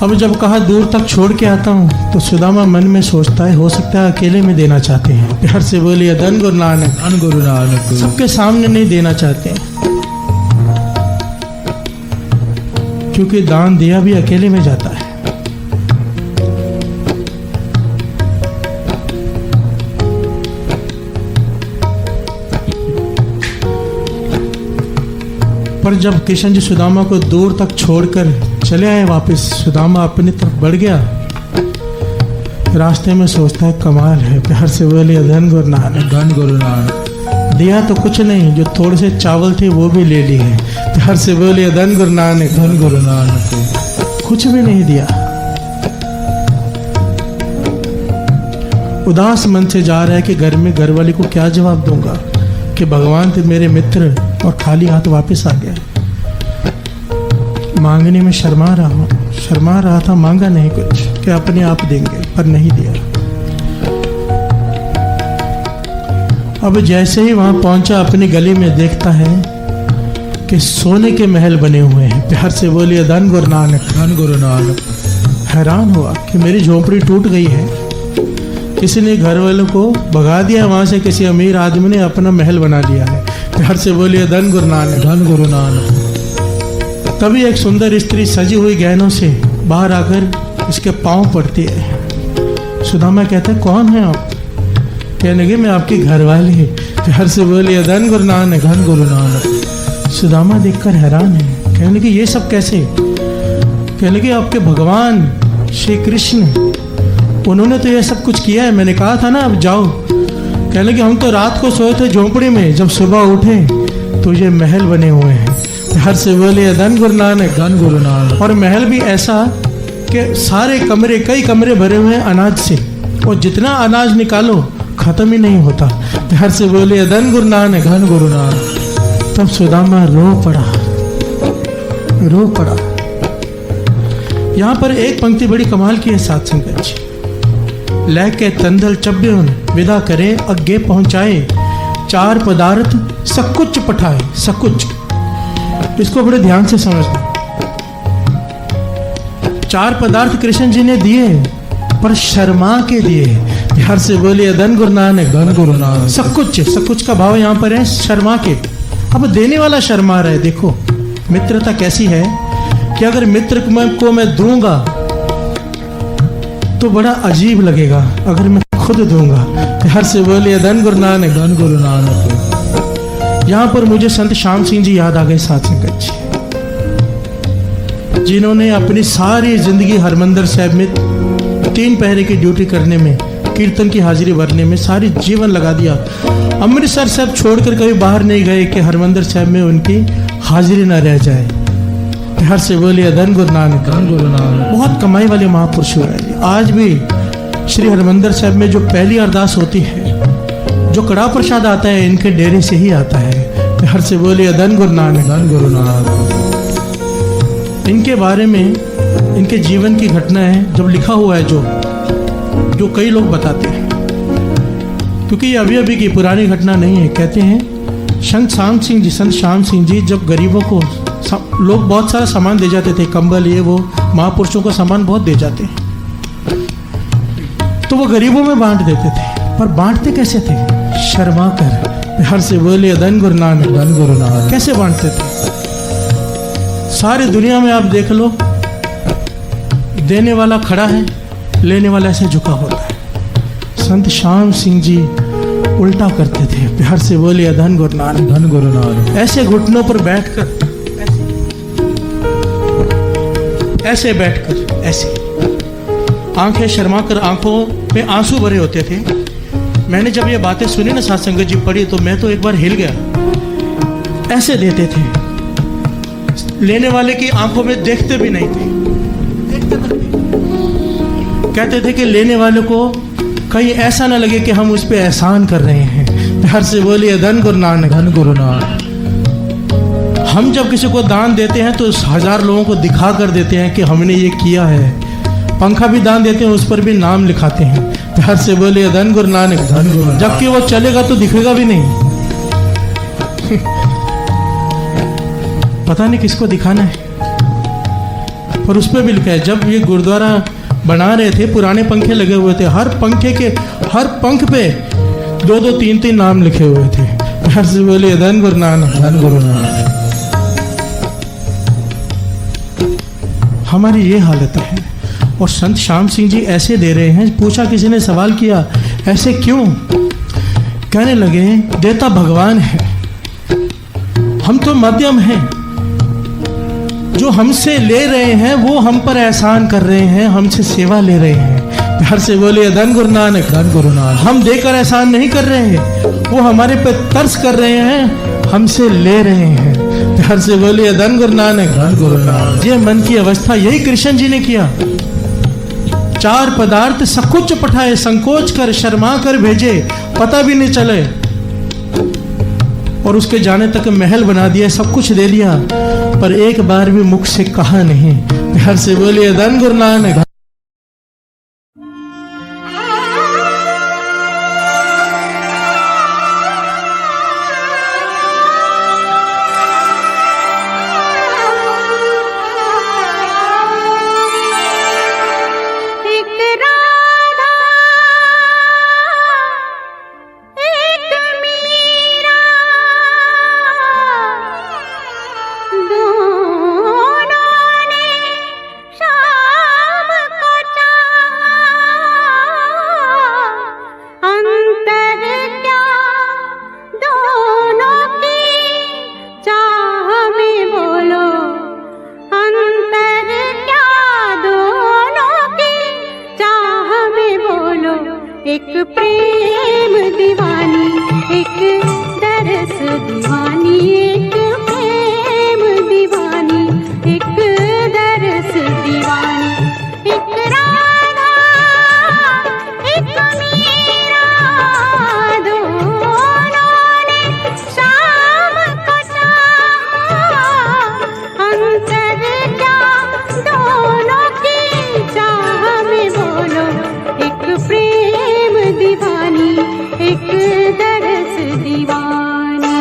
अब जब कहा दूर तक छोड़ के आता हूँ तो सुदामा मन में सोचता है हो सकता है अकेले में देना चाहते हैं। प्यार से बोलिए धन गुरु नानक। धन गुरु नानक। सबके सामने नहीं देना चाहते हैं, क्योंकि दान दिया भी अकेले में जाता है। पर जब कृष्ण जी सुदामा को दूर तक छोड़कर चले आए वापस, सुदामा अपनी तरफ बढ़ गया। रास्ते में सोचता है कमाल है। प्यार से बोलिए धन गुरु नानक। धन गुरु नानक। दिया तो कुछ नहीं, जो थोड़े से चावल थे वो भी ले लिए हैं। प्यार से बोलिए धन गुरु नानक। धन गुरु नानक। कुछ भी नहीं दिया। उदास मन से जा रहा है कि घर में घरवाली को क्या जवाब दूंगा कि भगवान थे मेरे मित्र और खाली हाथ वापस आ गया। मांगने में शर्मा रहा था, मांगा नहीं कुछ कि अपने आप देंगे, पर नहीं दिया। अब जैसे ही वहां पहुंचा अपनी गली में देखता है कि सोने के महल बने हुए हैं। प्यार से बोलिए धन गुरु नानक। धन गुरु नानक। हैरान हुआ कि मेरी झोपड़ी टूट गई है, किसी ने घर वालों को भगा दिया वहां से, किसी अमीर आदमी ने अपना महल बना लिया है। प्यार से बोलिए धन गुरु नानक। धन गुरु नानक। तभी एक सुंदर स्त्री सजी हुई गहनों से बाहर आकर इसके पांव पड़ती है। सुदामा कहता है कौन है आप? कहने लगे मैं आपकी घरवाली है। प्यार से बोलिए धन गुरु नानक। धन गुरु नानक। सुदामा देखकर हैरान है, कहने लगे ये सब कैसे? कहने लगे आपके भगवान श्री कृष्ण, उन्होंने तो ये सब कुछ किया है, मैंने कहा था ना अब जाओ। कहने लगे हम तो रात को सोए थे झोंपड़ी में, जब सुबह उठे तो ये महल बने हुए हैं। हर से बोले धन गुरु नानक। धन गुरु नानक। और महल भी ऐसा कि सारे कमरे, कई कमरे भरे हुए हैं अनाज से, और जितना अनाज निकालो खत्म ही नहीं होता। हर से बोले धन गुरु नानक। धन गुरु नानक। तब सुदामा रो पड़ा। यहाँ पर एक पंक्ति बड़ी कमाल की है साथ संगत जी। लैके तंदल चब्बन विदा करे अग्गे पहुंचाए, चार पदार्थ सकुच पठाए। सकुच, इसको बड़े ध्यान से समझना। चार पदार्थ कृष्ण जी ने दिए, पर शर्मा के दिए। प्यार से बोलिए धन गुरु नानक। धन गुरु नानक। सकुच का भाव यहाँ पर है शर्मा के। अब देने वाला शर्मा रहा है। देखो मित्रता कैसी है कि अगर मित्र को मैं दूंगा तो बड़ा अजीब लगेगा, अगर मैं खुद दूंगा। प्यार से बोलिए धन गुरु नानक। धन गुरु नानक। यहाँ पर मुझे संत श्याम सिंह जी याद आ गए साथ संगत जी, जिन्होंने अपनी सारी जिंदगी हरमंदिर साहब में 3 पहरे की ड्यूटी करने में, कीर्तन की हाजिरी भरने में सारी जीवन लगा दिया। अमृतसर साहब छोड़कर कभी बाहर नहीं गए कि हरमंदिर साहब में उनकी हाजिरी न रह जाए। हर से बोलिए धन गुरु नानक। धन गुरु नानक। बहुत कमाई वाले महापुरुष हुए हैं। आज भी श्री हरमंदिर साहब में जो पहली अरदास होती है, जो कड़ा प्रसाद आता है, इनके डेरे से ही आता है। हर से बोलिए धन गुरु नानक। धन गुरु नानक। इनके बारे में, इनके जीवन की घटना है जब लिखा हुआ है, जो कई लोग बताते हैं, क्योंकि ये अभी अभी की पुरानी घटना नहीं है। कहते हैं संत श्याम सिंह जी जब गरीबों को, लोग बहुत सारा सामान दे जाते थे, कंबल ये वो, महापुरुषों को सामान बहुत दे जाते हैं, तो वो गरीबों में बांट देते थे। पर बांटते कैसे थे? शर्मा कर। हर से बोले धन गुरु नानक। धन गुरु नानक। कैसे बांटते थे? सारी दुनिया में आप देख लो, देने वाला खड़ा है, लेने वाला ऐसे झुका होता है। संत श्याम सिंह जी उल्टा करते थे। प्यार से बोलिए धन गुरु नानक। धन गुरु नानक। ऐसे घुटनों पर बैठकर, ऐसे बैठकर, ऐसे आंखें शर्मा कर, आंखों में आंसू भरे होते थे। मैंने जब ये बातें सुनी ना साथ संगत जी पढ़ी, तो मैं तो एक बार हिल गया। ऐसे देते थे, लेने वाले की आंखों में देखते भी नहीं थे, देखते तक नहीं। कहते थे कि लेने वाले को कहीं ऐसा ना लगे कि हम उस पे एहसान कर रहे हैं। प्यार से बोलिए धन गुरु नानक। धन गुरु नानक। हम जब किसी को दान देते हैं तो 1000 लोगों को दिखा कर देते हैं कि हमने ये किया है। पंखा भी दान देते हैं, उस पर भी नाम लिखाते हैं। प्यार से बोलिए धन गुरु नानक। धन गुरु नानक। जबकि वो चलेगा तो दिखेगा भी नहीं। पता नहीं किसको दिखाना है, पर उस पर भी लिखा है। जब ये गुरुद्वारा बना रहे थे, पुराने पंखे लगे हुए थे, हर पंखे के हर पंख पे 2-2 3-3 नाम लिखे हुए थे। प्यार से बोलिए धन गुरु नानक। धन गुरु नानक। हमारी ये हालत है। और संत श्याम सिंह जी ऐसे दे रहे हैं। पूछा, किसी ने सवाल किया ऐसे क्यों? कहने लगे देता भगवान है, हम तो मध्यम हैं। जो हमसे ले रहे हैं वो हम पर एहसान कर रहे हैं, हमसे सेवा ले रहे हैं। प्यार से बोलिए धन गुरु नानक। धन गुरु नानक। हम देकर एहसान नहीं कर रहे हैं, वो हमारे पे तरस कर रहे हैं, हमसे ले रहे हैं। प्यार से बोलिए धन गुरु नानक। धन गुरु नानक। ये मन की अवस्था यही कृष्ण जी ने किया। 4 पदार्थ सकुच पठाए, संकोच कर शर्मा कर भेजे, पता भी नहीं चले, और उसके जाने तक महल बना दिया, सब कुछ दे दिया, पर एक बार भी मुख से कहा नहीं। प्यार से बोलिए धन गुरु नानक। एक राधा एक मीरा, दोनों ने श्याम को चाहा। अंतर क्या दोनों की चाह में बोलो, अंतर क्या दोनों की चाह में बोलो। एक प्रेम दीवानी, एक दरस दीवानी, एक प्रेम दीवानी, एक दरस दीवानी। एक राधा एक मीरा, दोनों ने श्याम को चाहा। अंतर क्या दोनों की चाह में बोलो। एक प्रेम दीवानी, एक दरस दीवानी।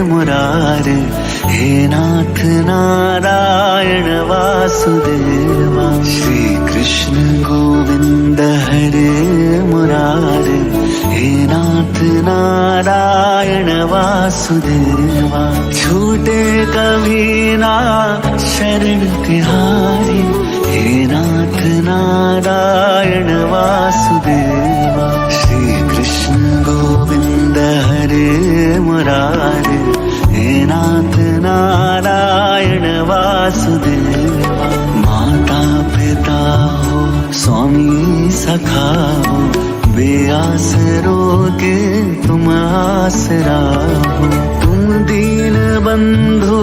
मुरारे, हे नाथ नारायण वासुदेवा। श्री कृष्ण गोविंद हरे मुरारे, हे नाथ नारायण वासुदेवा। छूटे कभी ना शरण तिहारी, हे नाथ नारायण वासुदेवा। श्री कृष्ण गोविंद हरे मुरारे, हे नाथ नारायण वासुदेवा। माता पिता हो स्वामी सखा हो, बेआसरों के तुम आसरा हो। तुम दीन बंधु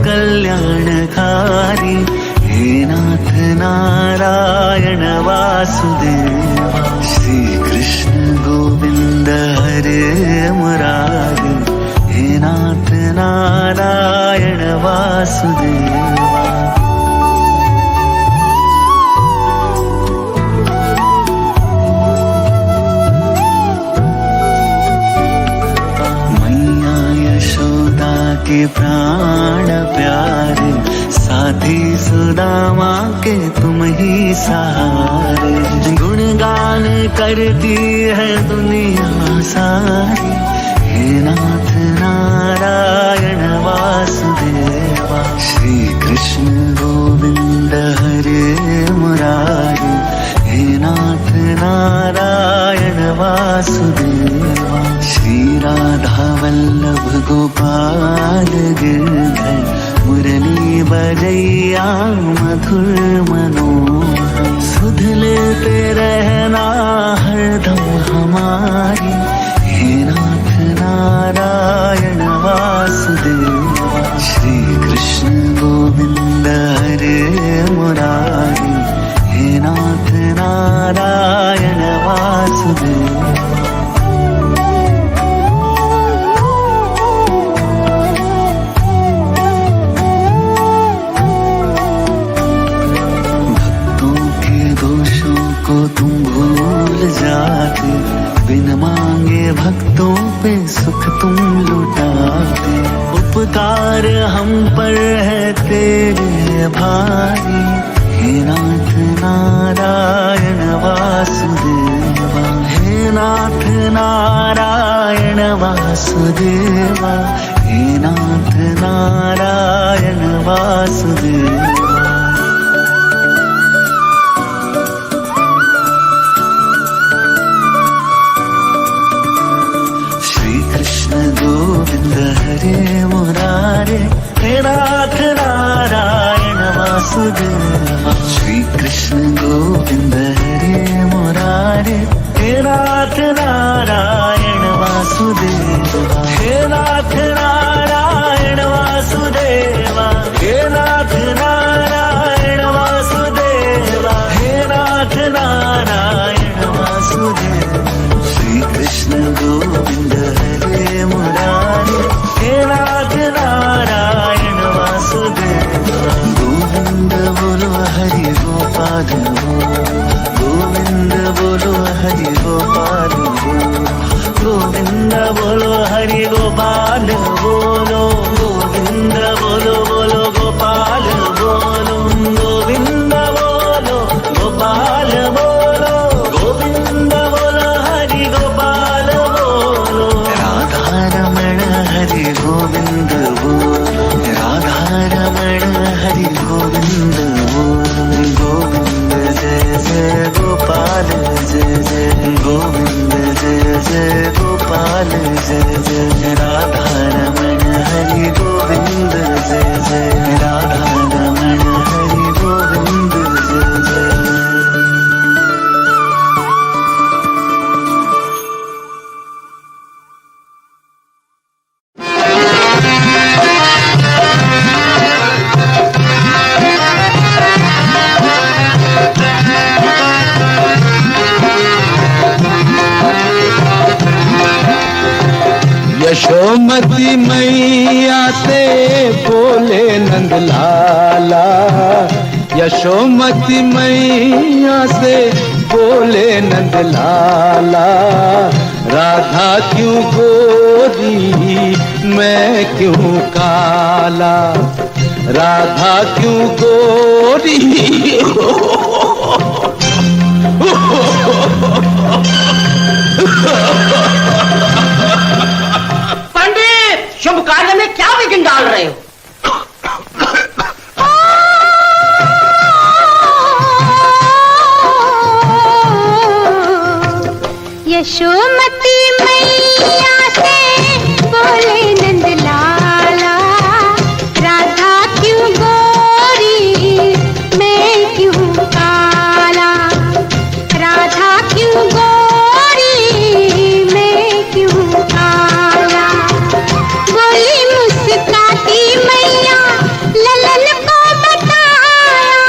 कल्याणकारी, हे नाथ नारायण वासुदेवा। श्री कृष्ण गोविंद हरे मुरारे, हे नाथ नारायण वासुदेवा। मैया यशोदा के प्राण प्यारे, साथी सुदामा के तुम ही सहारे। गुणगान करती है दुनिया सारी, हे नाथ नारायण वासुदेवा। श्री कृष्ण गोविंद हरे मुरारे, हे नाथ नारायण वासुदेवा। श्री राधा वल्लभ गोपाल गिरधर, मुरली बजैया मधुर मनोहर। सुध लेते रहना हरदम हमारी, हे नाथ नारायण वासुदेवा। श्री कृष्ण गोविंद हरे मुरारी, हे नाथ नारायण वासुदेवा। को तुम भूल जाते, बिन मांगे भक्तों पे सुख तुम लुटाते। उपकार हम पर है तेरे भारी, हे नाथ नारायण वासुदेवा। हे नाथ नारायण वासुदेवा, हे नाथ नारायण वासुदेवा। गोविंद हरे मुरारे, हे नाथ नारायण वासुदेवा। श्री कृष्ण गोविंद हरे मुरारे, हे नाथ नारायण वासुदेवा। हे नाथ नारायण वासुदेवा, हे नाथ नारायण वासुदेवा, हे नाथ नारायण वासुदेवा। श्री कृष्ण गोविंद हरे मुरारे, हे नाथ नारायण वासुदेवा। गोविंद बोलो हरि गोपाल गोविंद बोलो हरि गोपाल गोविंद बोलो हरि गोपाल बोलो। गोविंद बोलो बोलो गोपाल बोलो। गोविंद बोलो गोपाल बोलो। गोविंद बोलो हरि गोपाल बोलो। राधा रमण हरि गोविंद बोलो। राधा रमण हरि गोविंद बोलो। गोविंद जय जय गोपाल जय जय। गोविंद जय जय गोपाल जय जय। राधा रमण हरि गोविंद जय जय। राधा रमण हरि गोविंद जय जय। यशोमती मैया से बोले नंदलाला। यशोमती मैया से बोले नंदलाला। राधा क्यों गोरी मैं क्यों काला, राधा क्यों गोरी। पंडित, शुभ कार्य में क्या विघ्न डाल रहे हो? यशोमती मैया से बोले नंद लाला, राधा क्यों गोरी मैं क्यों काला, राधा क्यों गोरी मैं क्यों काला। बोली मुस्काती मैया ललन को बताया,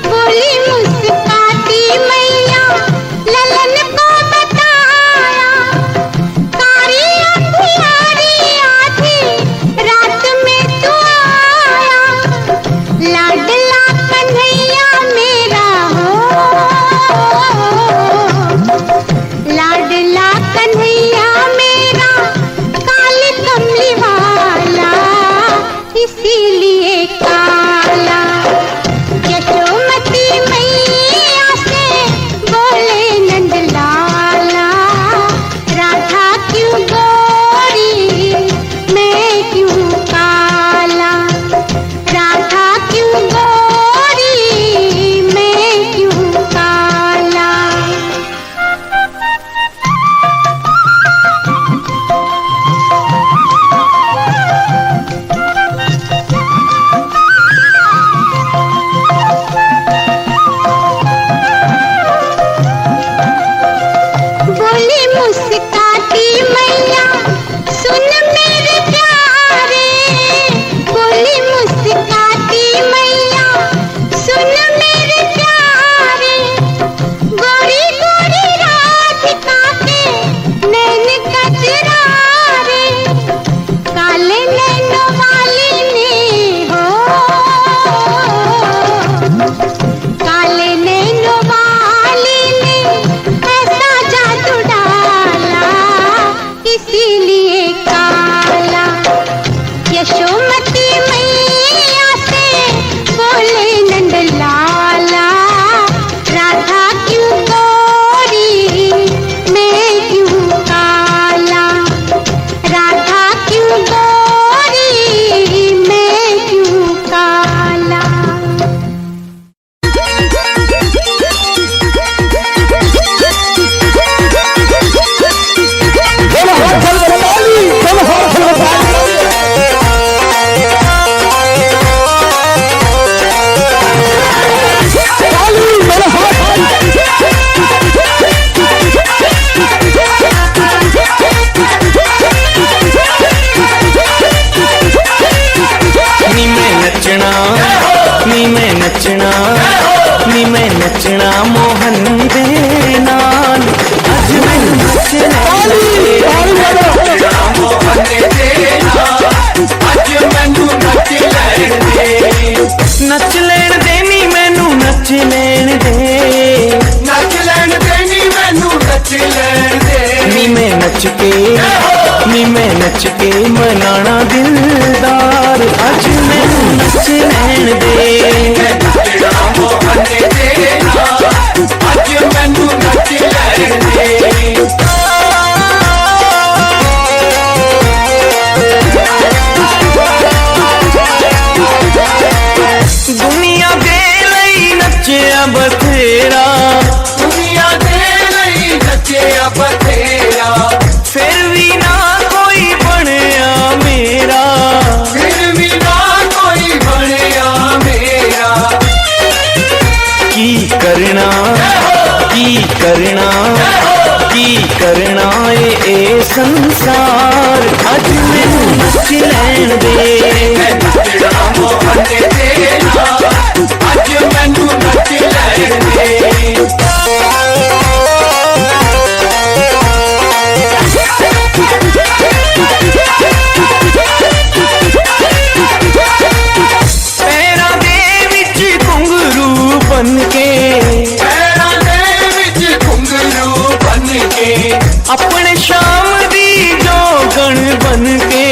बोली मुस्काती मैया ललन को बताया। कारी अंधियारी आधी रात में तू आया, लाडला कन्हैया मेरा हो, लाडला कन्हैया मेरा काले कमली वाला, इसीलिए काला। यशोमती मैया से बोले नंद लाला, राधा क्यों गोरी मैं क्यों काला, राधा क्यों गोरी मैं क्यों काला। बोली मुस्काती मैया सुन मेरे प्यारे, बोली मुस्काती मैया सुन मेरे प्यारे। गोरी गोरी राधिका के नैन कजरारे, काले नैनों वाली ने हो, काले नैनों वाली ने ऐसा जादू डाला, इसीलिए काला। यशोमती मैया से बोले नंद लाला, राधा क्यों गोरी मैं क्यों काला, राधा क्यों गोरी मैं क्यों काला। नी मैं नचना, नी मैं नचना, नी मैं नचना मोहन दे नाल। अज मैं नचना नच लेन दे, नी मैनू नच लेन दे, नच लैण दे नी मैनू नच लैण दे। नी मैं नच के, नी मैं नच के मनाना दिलदार। अज मैनू नच लेन दे, अज मैनू नच लैण दे। दुनिया दे लई नचिया बथेरा, दुनिया दे लई नचिया बथेरा, फिर भी ना कोई बनया मेरा, फिर भी ना कोई बनया मेरा। की करना, की करना, की करना ए संसार। अज मैनू नच लैण दे, अज मैनू नच लैण दे। पैरां दे विच घुंघरू बन के, पैरां दे विच घुंघरू बन के, अपने शाम दी जोगण बन के,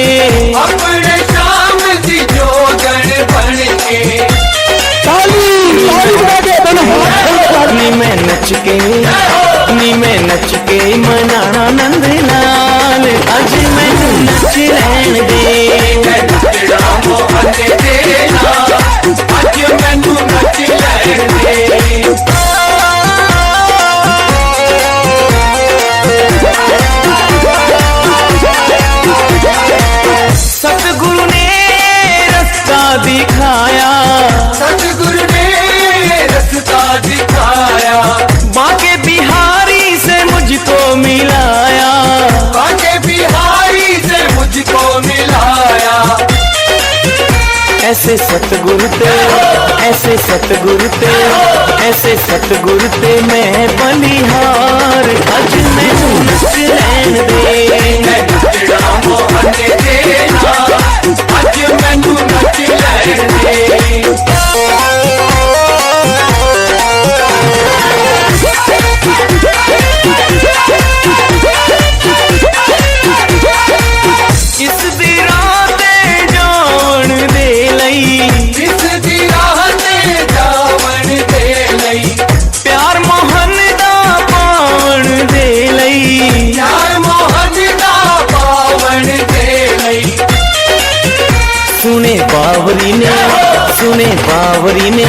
ऐसे सतगुरु ते, ऐसे सतगुरु ते, ऐसे सतगुरु ते मैं बलिहार। अज मैनू नच लैन दे, नचना मोहन दे नाल, अज मैनू नच लैण दे। इस दी राह ते जावण दे लई, इस दी राह ते जावण दे लई, प्यार मोहन दा पावण दे लई, प्यार मोहन दा पावण दे लई। सुने बावरी ने, सुने बावरी ने,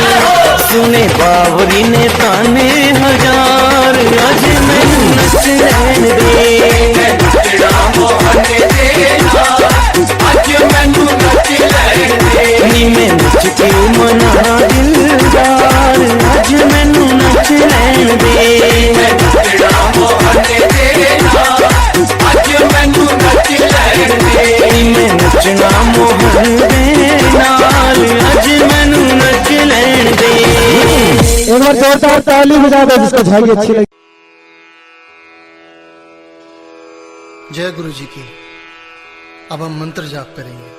सुने बावरी ने ताने हजार। अज मैनू नच लैन दे, नचना मोहन दे नाल, अज मैनू नच लैण दे। नी मैं नच के मना दिलदार। अज मैनू नच लैन दे, नचना मोहन दे नाल, अज मैनू नच लैण दे। नी मैं नचना मोहन दे नाल। अज मैनू नच लैन दे। एक बार जोरदार ताली बजा दो जिसको झागी अच्छी लगी। जय गुरु जी की। अब हम मंत्र जाप करेंगे।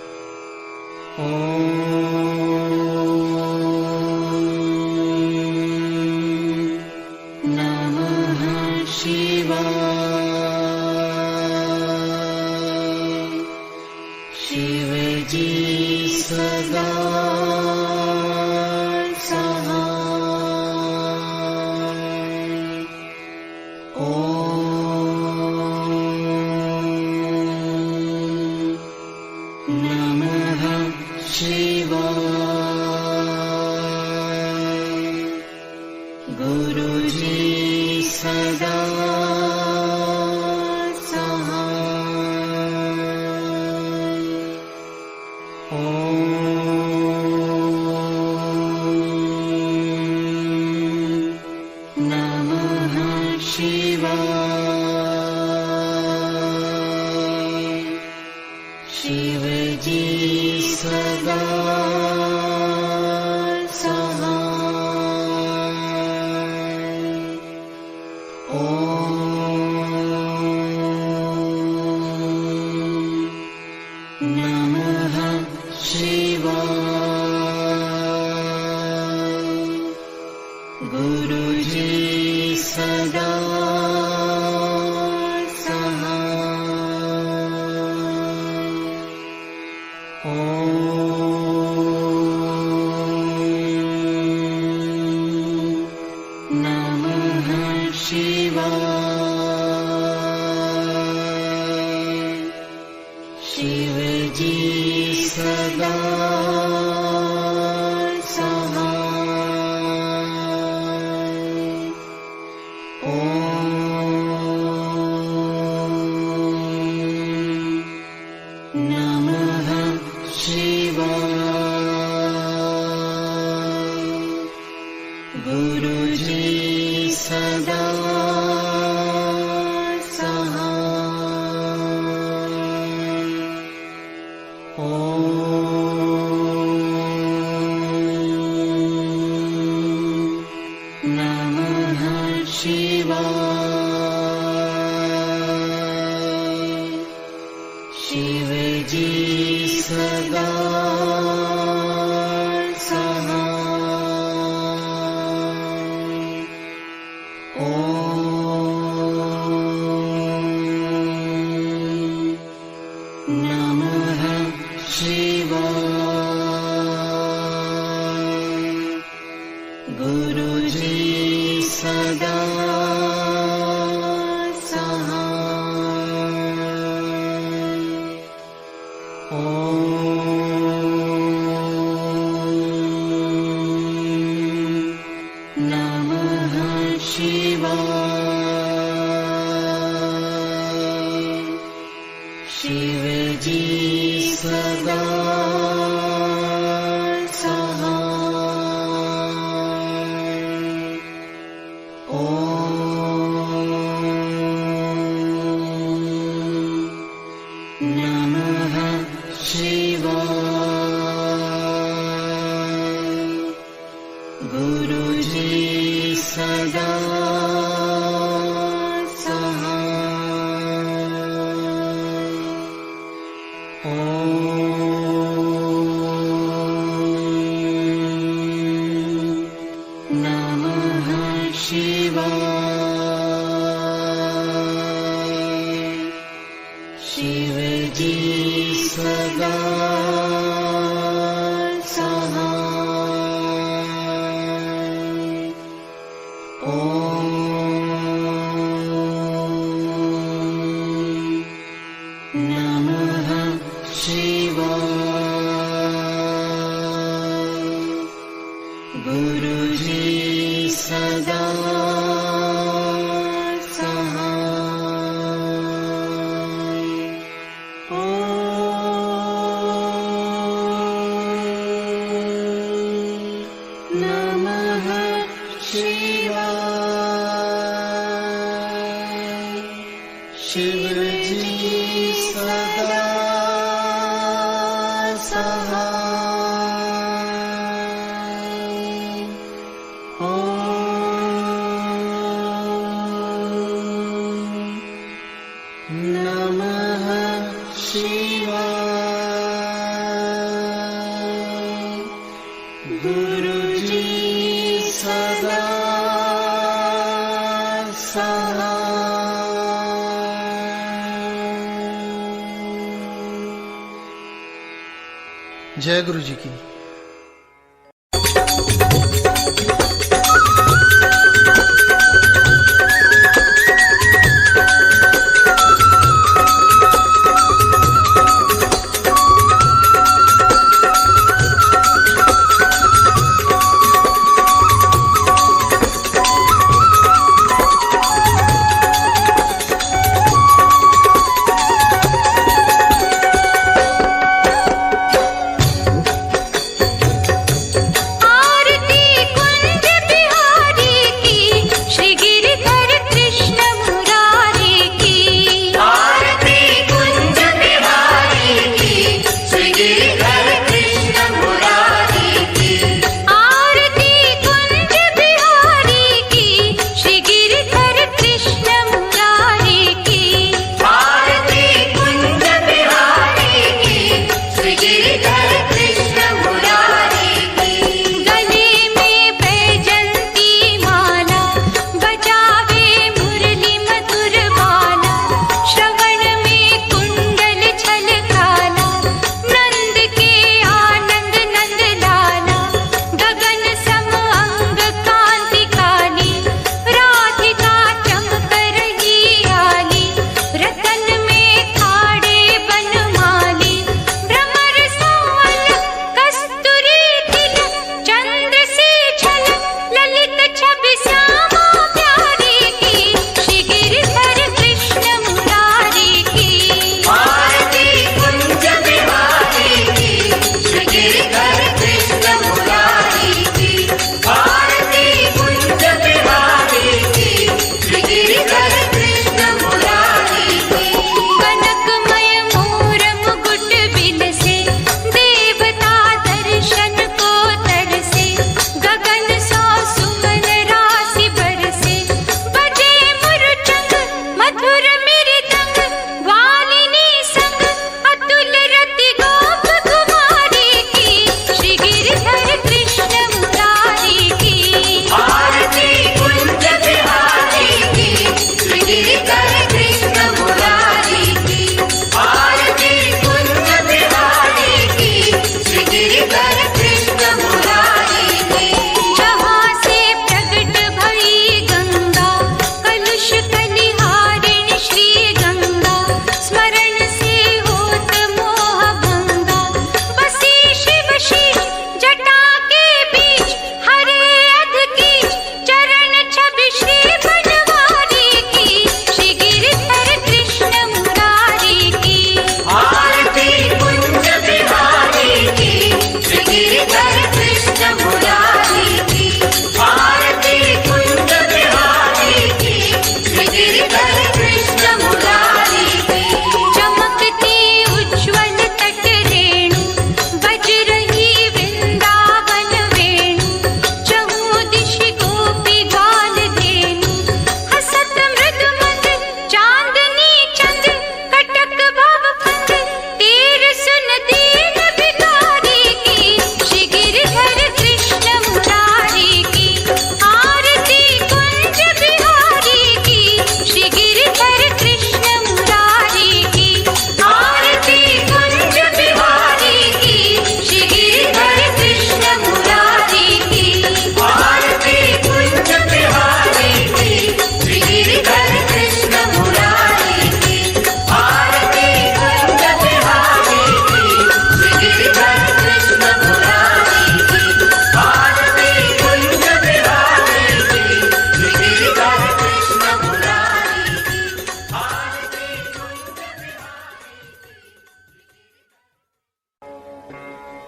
जय गुरु जी की।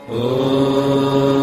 Oh